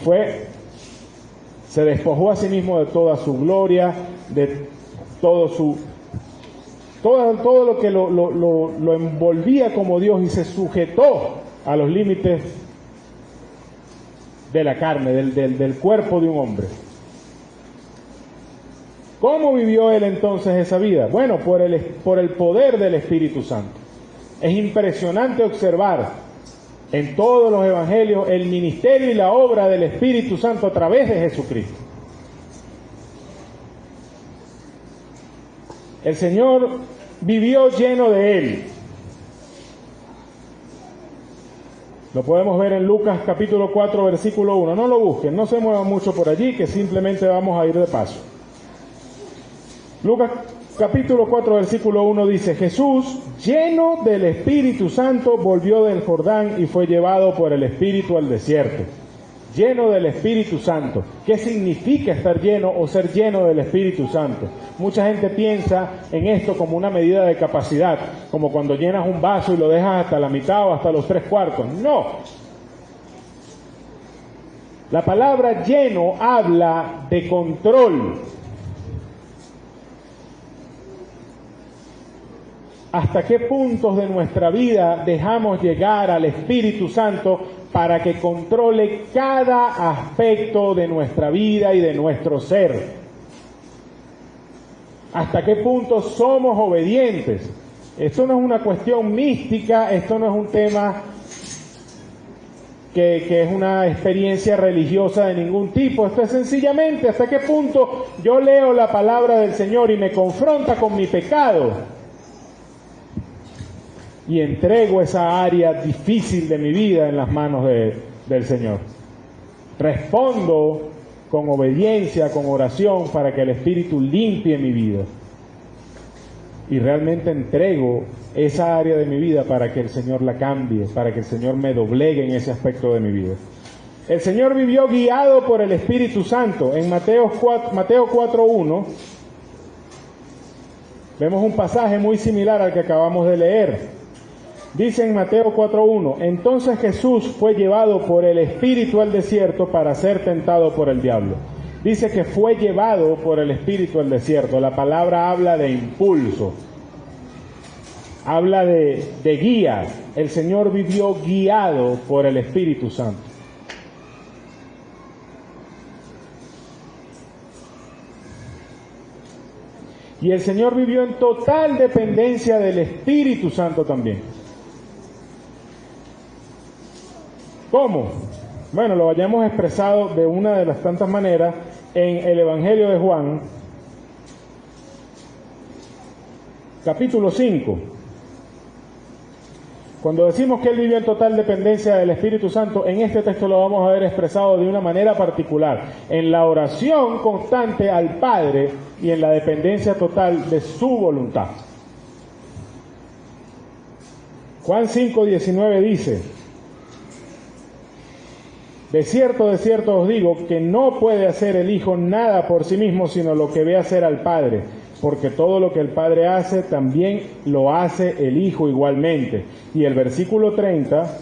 A: se despojó a sí mismo de toda su gloria, de todo lo que lo envolvía como Dios, y se sujetó a los límites de la carne, del cuerpo de un hombre. ¿Cómo vivió Él entonces esa vida? Bueno, por el poder del Espíritu Santo. Es impresionante observar en todos los evangelios el ministerio y la obra del Espíritu Santo a través de Jesucristo. El Señor vivió lleno de Él. Lo podemos ver en Lucas capítulo 4, versículo 1. No lo busquen, no se muevan mucho por allí, que simplemente vamos a ir de paso. Lucas capítulo 4, versículo 1 dice: Jesús, lleno del Espíritu Santo, volvió del Jordán y fue llevado por el Espíritu al desierto. Lleno del Espíritu Santo. ¿Qué significa estar lleno o ser lleno del Espíritu Santo? Mucha gente piensa en esto como una medida de capacidad, como cuando llenas un vaso y lo dejas hasta la mitad o hasta los 3/4. No. La palabra lleno habla de control. ¿Hasta qué puntos de nuestra vida dejamos llegar al Espíritu Santo para que controle cada aspecto de nuestra vida y de nuestro ser? ¿Hasta qué punto somos obedientes? Esto no es una cuestión mística, esto no es un tema que es una experiencia religiosa de ningún tipo. Esto es sencillamente hasta qué punto yo leo la palabra del Señor y me confronta con mi pecado y entrego esa área difícil de mi vida en las manos del Señor. Respondo con obediencia, con oración, para que el Espíritu limpie mi vida. Y realmente entrego esa área de mi vida para que el Señor la cambie, para que el Señor me doblegue en ese aspecto de mi vida. El Señor vivió guiado por el Espíritu Santo. En Mateo 4:1 vemos un pasaje muy similar al que acabamos de leer. Dice en Mateo 4:1, entonces Jesús fue llevado por el Espíritu al desierto para ser tentado por el diablo. Dice que fue llevado por el Espíritu al desierto. La palabra habla de impulso. habla de guía. El Señor vivió guiado por el Espíritu Santo. Y el Señor vivió en total dependencia del Espíritu Santo también. ¿Cómo? Bueno, lo hayamos expresado de una de las tantas maneras en el Evangelio de Juan, capítulo 5. Cuando decimos que Él vivió en total dependencia del Espíritu Santo, en este texto lo vamos a ver expresado de una manera particular, en la oración constante al Padre y en la dependencia total de su voluntad. Juan 5:19 dice: de cierto os digo que no puede hacer el Hijo nada por sí mismo, sino lo que ve hacer al Padre, porque todo lo que el Padre hace, también lo hace el Hijo igualmente. Y el versículo 30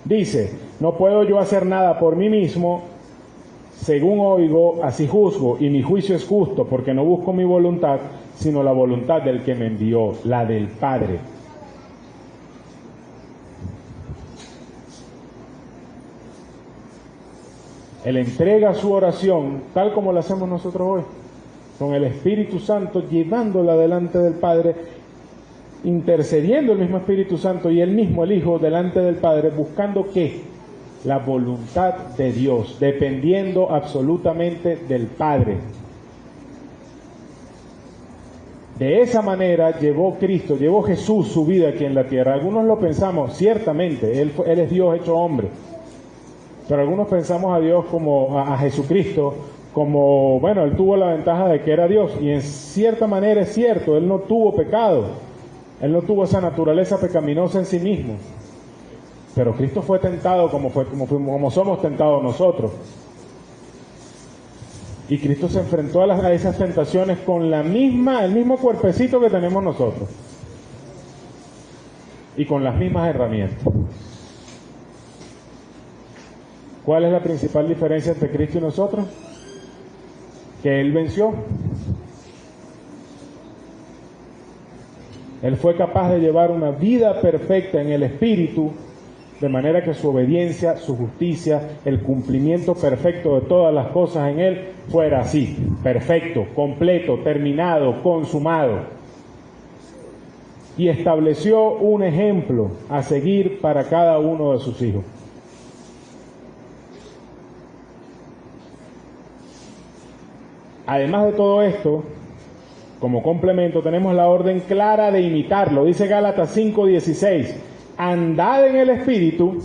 A: dice: no puedo yo hacer nada por mí mismo, según oigo, así juzgo, y mi juicio es justo, porque no busco mi voluntad, sino la voluntad del que me envió, la del Padre. Él entrega su oración, tal como la hacemos nosotros hoy, con el Espíritu Santo, llevándola delante del Padre, intercediendo el mismo Espíritu Santo y él mismo, el Hijo, delante del Padre, buscando ¿qué? La voluntad de Dios, dependiendo absolutamente del Padre. De esa manera llevó Jesús su vida aquí en la tierra. Algunos lo pensamos, ciertamente, Él es Dios hecho hombre. Pero algunos pensamos a Dios como a Jesucristo, como, bueno, Él tuvo la ventaja de que era Dios, y en cierta manera es cierto, Él no tuvo pecado, Él no tuvo esa naturaleza pecaminosa en sí mismo, pero Cristo fue tentado como somos tentados nosotros, y Cristo se enfrentó a esas tentaciones con el mismo cuerpecito que tenemos nosotros, y con las mismas herramientas. ¿Cuál es la principal diferencia entre Cristo y nosotros? Que Él venció. Él fue capaz de llevar una vida perfecta en el Espíritu, de manera que su obediencia, su justicia, el cumplimiento perfecto de todas las cosas en Él fuera así, perfecto, completo, terminado, consumado. Y estableció un ejemplo a seguir para cada uno de sus hijos. Además de todo esto, como complemento, tenemos la orden clara de imitarlo. Dice Gálatas 5:16, andad en el Espíritu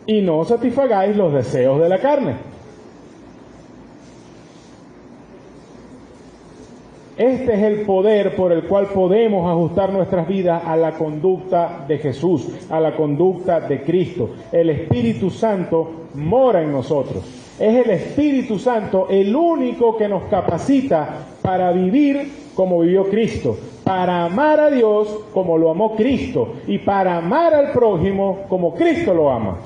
A: y no satisfagáis los deseos de la carne. Este es el poder por el cual podemos ajustar nuestras vidas a la conducta de Jesús, a la conducta de Cristo. El Espíritu Santo mora en nosotros. Es el Espíritu Santo el único que nos capacita para vivir como vivió Cristo, para amar a Dios como lo amó Cristo y para amar al prójimo como Cristo lo ama.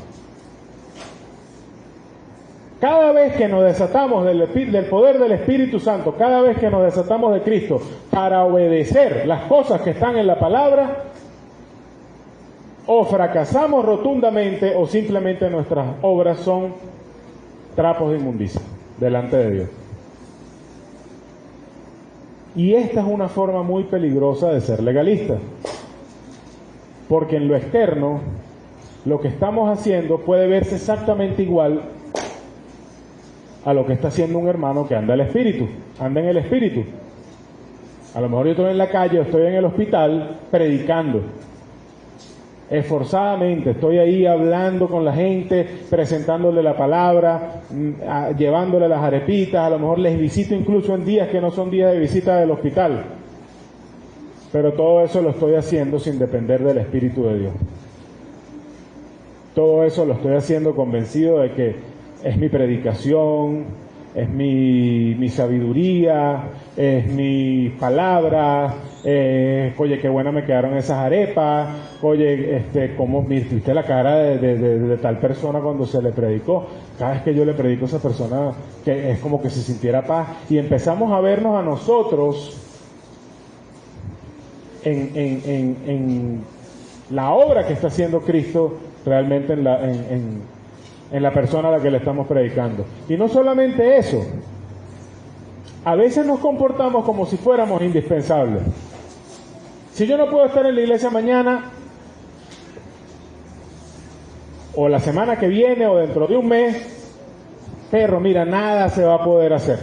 A: Cada vez que nos desatamos del poder del Espíritu Santo, cada vez que nos desatamos de Cristo para obedecer las cosas que están en la palabra, o fracasamos rotundamente o simplemente nuestras obras son trapos de inmundicia delante de Dios. Y esta es una forma muy peligrosa de ser legalista, porque en lo externo lo que estamos haciendo puede verse exactamente igual a lo que está haciendo un hermano que anda en el Espíritu. A lo mejor yo estoy en la calle, estoy en el hospital predicando esforzadamente, estoy ahí hablando con la gente, presentándole la palabra, llevándole las arepitas, a lo mejor les visito incluso en días que no son días de visita del hospital, pero todo eso lo estoy haciendo sin depender del Espíritu de Dios. Todo eso lo estoy haciendo convencido de que es mi predicación, es mi sabiduría, es mi palabra, oye, qué buena me quedaron esas arepas, oye, cómo viste la cara de tal persona cuando se le predicó. Cada vez que yo le predico a esa persona, que es como que se sintiera paz, y empezamos a vernos a nosotros en la obra que está haciendo Cristo realmente en la persona a la que le estamos predicando. Y no solamente eso, a veces nos comportamos como si fuéramos indispensables. Si yo no puedo estar en la iglesia mañana, o la semana que viene, o dentro de un mes, perro, mira, nada se va a poder hacer.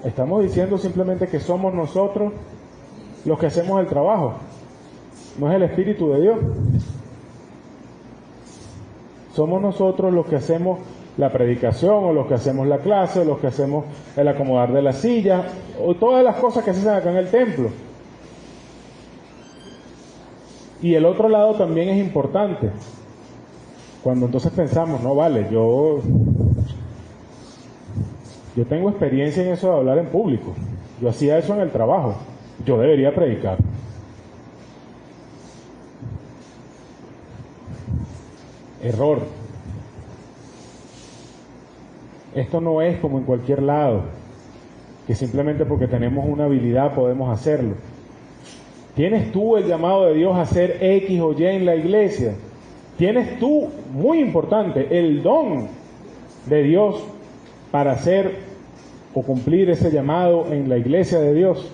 A: Estamos diciendo simplemente que somos nosotros los que hacemos el trabajo, no es el Espíritu de Dios. Somos nosotros los que hacemos la predicación, o los que hacemos la clase, o los que hacemos el acomodar de la silla, o todas las cosas que se hacen acá en el templo. Y el otro lado también es importante. Cuando entonces pensamos, no vale, yo tengo experiencia en eso de hablar en público. Yo hacía eso en el trabajo. Yo debería predicar. Error. Esto no es como en cualquier lado, que simplemente porque tenemos una habilidad podemos hacerlo. ¿Tienes tú el llamado de Dios a hacer X o Y en la iglesia? ¿Tienes tú, muy importante, el don de Dios para hacer o cumplir ese llamado en la iglesia de Dios?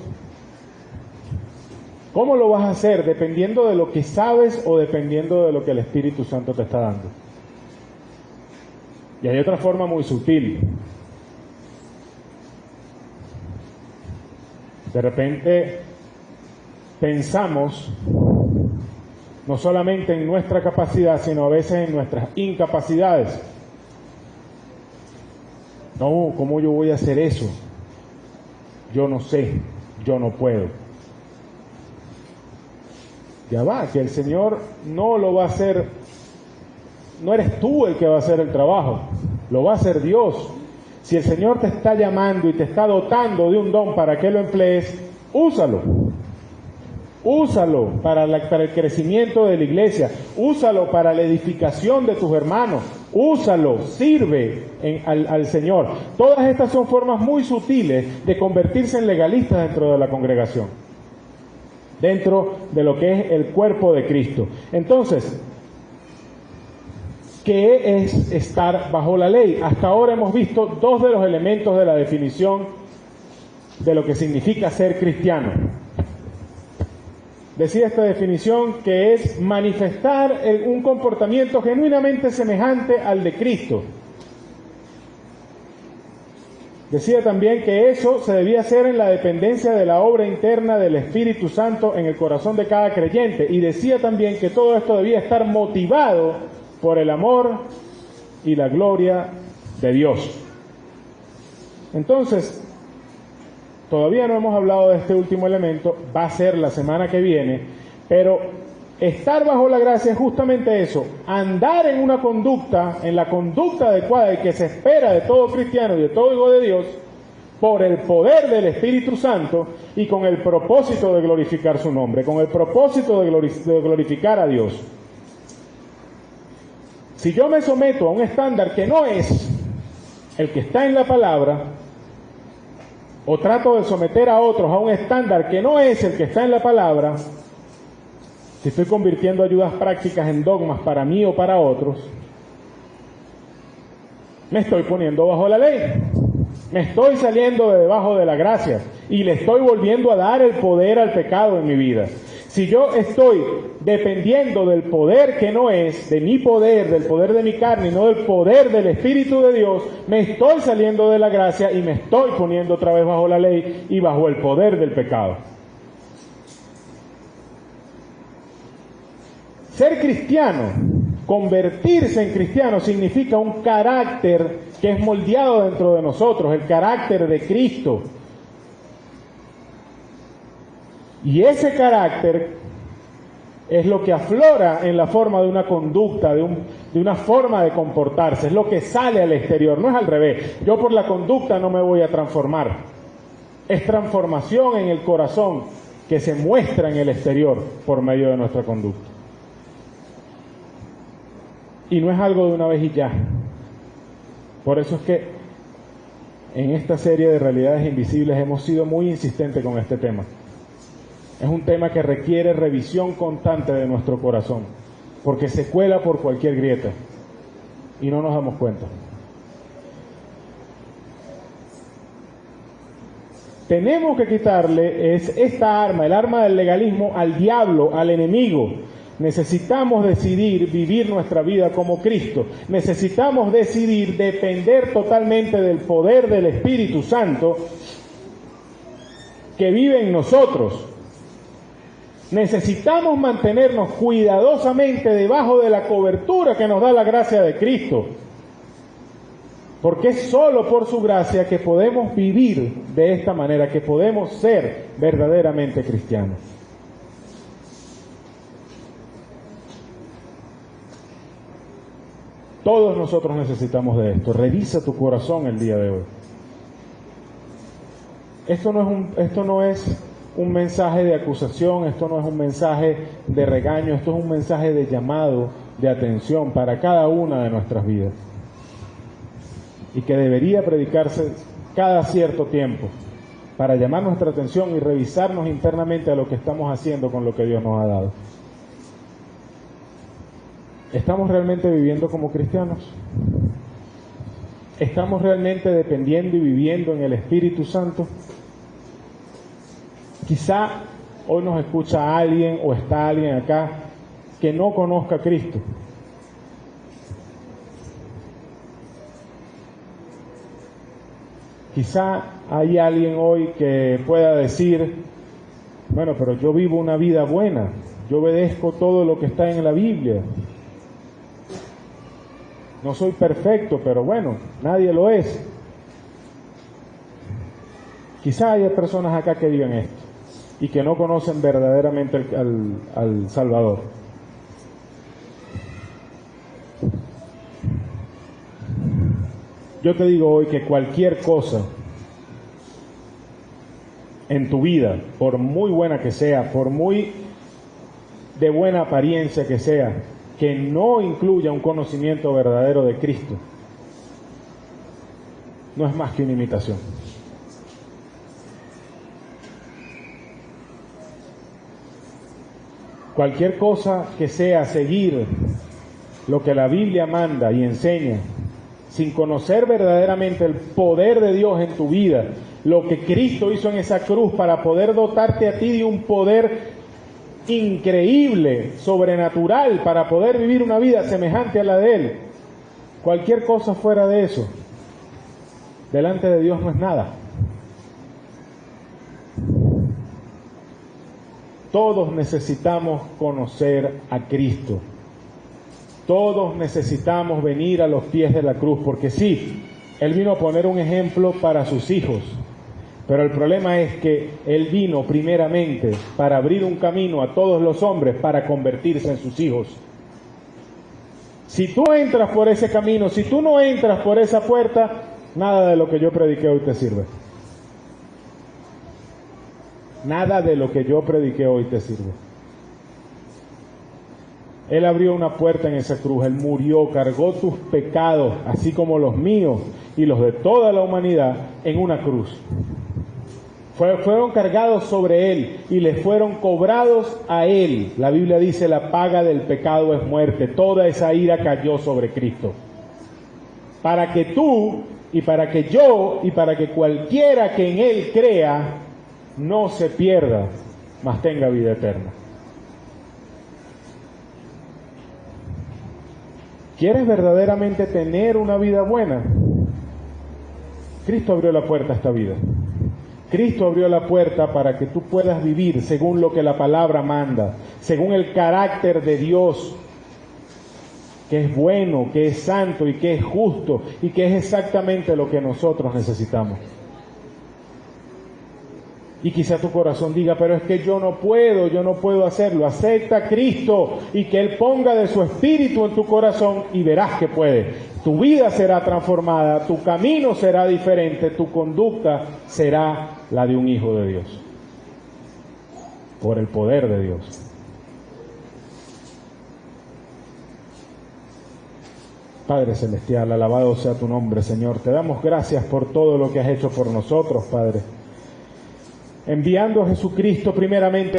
A: ¿Cómo lo vas a hacer? Dependiendo de lo que sabes o dependiendo de lo que el Espíritu Santo te está dando. Y hay otra forma muy sutil. De repente pensamos no solamente en nuestra capacidad, sino a veces en nuestras incapacidades. No, ¿cómo yo voy a hacer eso? Yo no sé, yo no puedo. Ya va, que el Señor no lo va a hacer, no eres tú el que va a hacer el trabajo, lo va a hacer Dios. Si el Señor te está llamando y te está dotando de un don para que lo emplees, úsalo. Úsalo para el crecimiento de la iglesia, úsalo para la edificación de tus hermanos, úsalo, sirve al Señor. Todas estas son formas muy sutiles de convertirse en legalistas dentro de la congregación, dentro de lo que es el cuerpo de Cristo. Entonces, ¿qué es estar bajo la ley? Hasta ahora hemos visto dos de los elementos de la definición de lo que significa ser cristiano. Decía esta definición que es manifestar un comportamiento genuinamente semejante al de Cristo. Decía también que eso se debía hacer en la dependencia de la obra interna del Espíritu Santo en el corazón de cada creyente. Y decía también que todo esto debía estar motivado por el amor y la gloria de Dios. Entonces, todavía no hemos hablado de este último elemento, va a ser la semana que viene, pero estar bajo la gracia es justamente eso, andar en una conducta, en la conducta adecuada y que se espera de todo cristiano y de todo hijo de Dios, por el poder del Espíritu Santo y con el propósito de glorificar su nombre, con el propósito de glorificar a Dios. Si yo me someto a un estándar que no es el que está en la palabra, o trato de someter a otros a un estándar que no es el que está en la palabra, si estoy convirtiendo ayudas prácticas en dogmas para mí o para otros, me estoy poniendo bajo la ley, me estoy saliendo de debajo de la gracia y le estoy volviendo a dar el poder al pecado en mi vida. Si yo estoy dependiendo del poder que no es, de mi poder, del poder de mi carne, y no del poder del Espíritu de Dios, me estoy saliendo de la gracia y me estoy poniendo otra vez bajo la ley y bajo el poder del pecado. Ser cristiano, convertirse en cristiano, significa un carácter que es moldeado dentro de nosotros, el carácter de Cristo. Y ese carácter es lo que aflora en la forma de una conducta, de una forma de comportarse, es lo que sale al exterior, no es al revés. Yo por la conducta no me voy a transformar, es transformación en el corazón que se muestra en el exterior por medio de nuestra conducta. Y no es algo de una vez y ya. Por eso es que en esta serie de realidades invisibles hemos sido muy insistentes con este tema. Es un tema que requiere revisión constante de nuestro corazón, porque se cuela por cualquier grieta y no nos damos cuenta. Tenemos que quitarle esta arma, el arma del legalismo, al diablo, al enemigo. Necesitamos decidir vivir nuestra vida como Cristo. Necesitamos decidir depender totalmente del poder del Espíritu Santo que vive en nosotros. Necesitamos mantenernos cuidadosamente debajo de la cobertura que nos da la gracia de Cristo. Porque es solo por su gracia que podemos vivir de esta manera, que podemos ser verdaderamente cristianos. Todos nosotros necesitamos de esto. Revisa tu corazón el día de hoy. Esto no es un mensaje de acusación, esto no es un mensaje de regaño, esto es un mensaje de llamado, de atención para cada una de nuestras vidas. Y que debería predicarse cada cierto tiempo para llamar nuestra atención y revisarnos internamente a lo que estamos haciendo con lo que Dios nos ha dado. ¿Estamos realmente viviendo como cristianos? ¿Estamos realmente dependiendo y viviendo en el Espíritu Santo? Quizá hoy nos escucha alguien o está alguien acá que no conozca a Cristo. Quizá hay alguien hoy que pueda decir, bueno, pero yo vivo una vida buena, yo obedezco todo lo que está en la Biblia. No soy perfecto, pero bueno, nadie lo es. Quizá haya personas acá que digan esto y que no conocen verdaderamente al Salvador. Yo te digo hoy que cualquier cosa en tu vida, por muy buena que sea, por muy de buena apariencia que sea, que no incluya un conocimiento verdadero de Cristo, no es más que una imitación. Cualquier cosa que sea seguir lo que la Biblia manda y enseña, sin conocer verdaderamente el poder de Dios en tu vida, lo que Cristo hizo en esa cruz para poder dotarte a ti de un poder increíble, sobrenatural, para poder vivir una vida semejante a la de Él. Cualquier cosa fuera de eso, delante de Dios no es nada. Todos necesitamos conocer a Cristo. Todos necesitamos venir a los pies de la cruz, porque sí, Él vino a poner un ejemplo para sus hijos, pero el problema es que Él vino primeramente para abrir un camino a todos los hombres para convertirse en sus hijos. Si tú entras por ese camino, si tú no entras por esa puerta, nada de lo que yo prediqué hoy te sirve. Nada de lo que yo prediqué hoy te sirve. Él abrió una puerta en esa cruz, Él murió, cargó tus pecados, así como los míos y los de toda la humanidad, en una cruz. Fueron cargados sobre Él y les fueron cobrados a Él. La Biblia dice, la paga del pecado es muerte. Toda esa ira cayó sobre Cristo. Para que tú, y para que yo, y para que cualquiera que en Él crea, no se pierda, mas tenga vida eterna. ¿Quieres verdaderamente tener una vida buena? Cristo abrió la puerta a esta vida. Cristo abrió la puerta para que tú puedas vivir según lo que la palabra manda, según el carácter de Dios, que es bueno, que es santo y que es justo y que es exactamente lo que nosotros necesitamos. Y quizá tu corazón diga, pero es que yo no puedo hacerlo. Acepta a Cristo y que Él ponga de su espíritu en tu corazón y verás que puede. Tu vida será transformada, tu camino será diferente, tu conducta será la de un hijo de Dios. Por el poder de Dios. Padre Celestial, alabado sea tu nombre, Señor. Te damos gracias por todo lo que has hecho por nosotros, Padre. Enviando a Jesucristo primeramente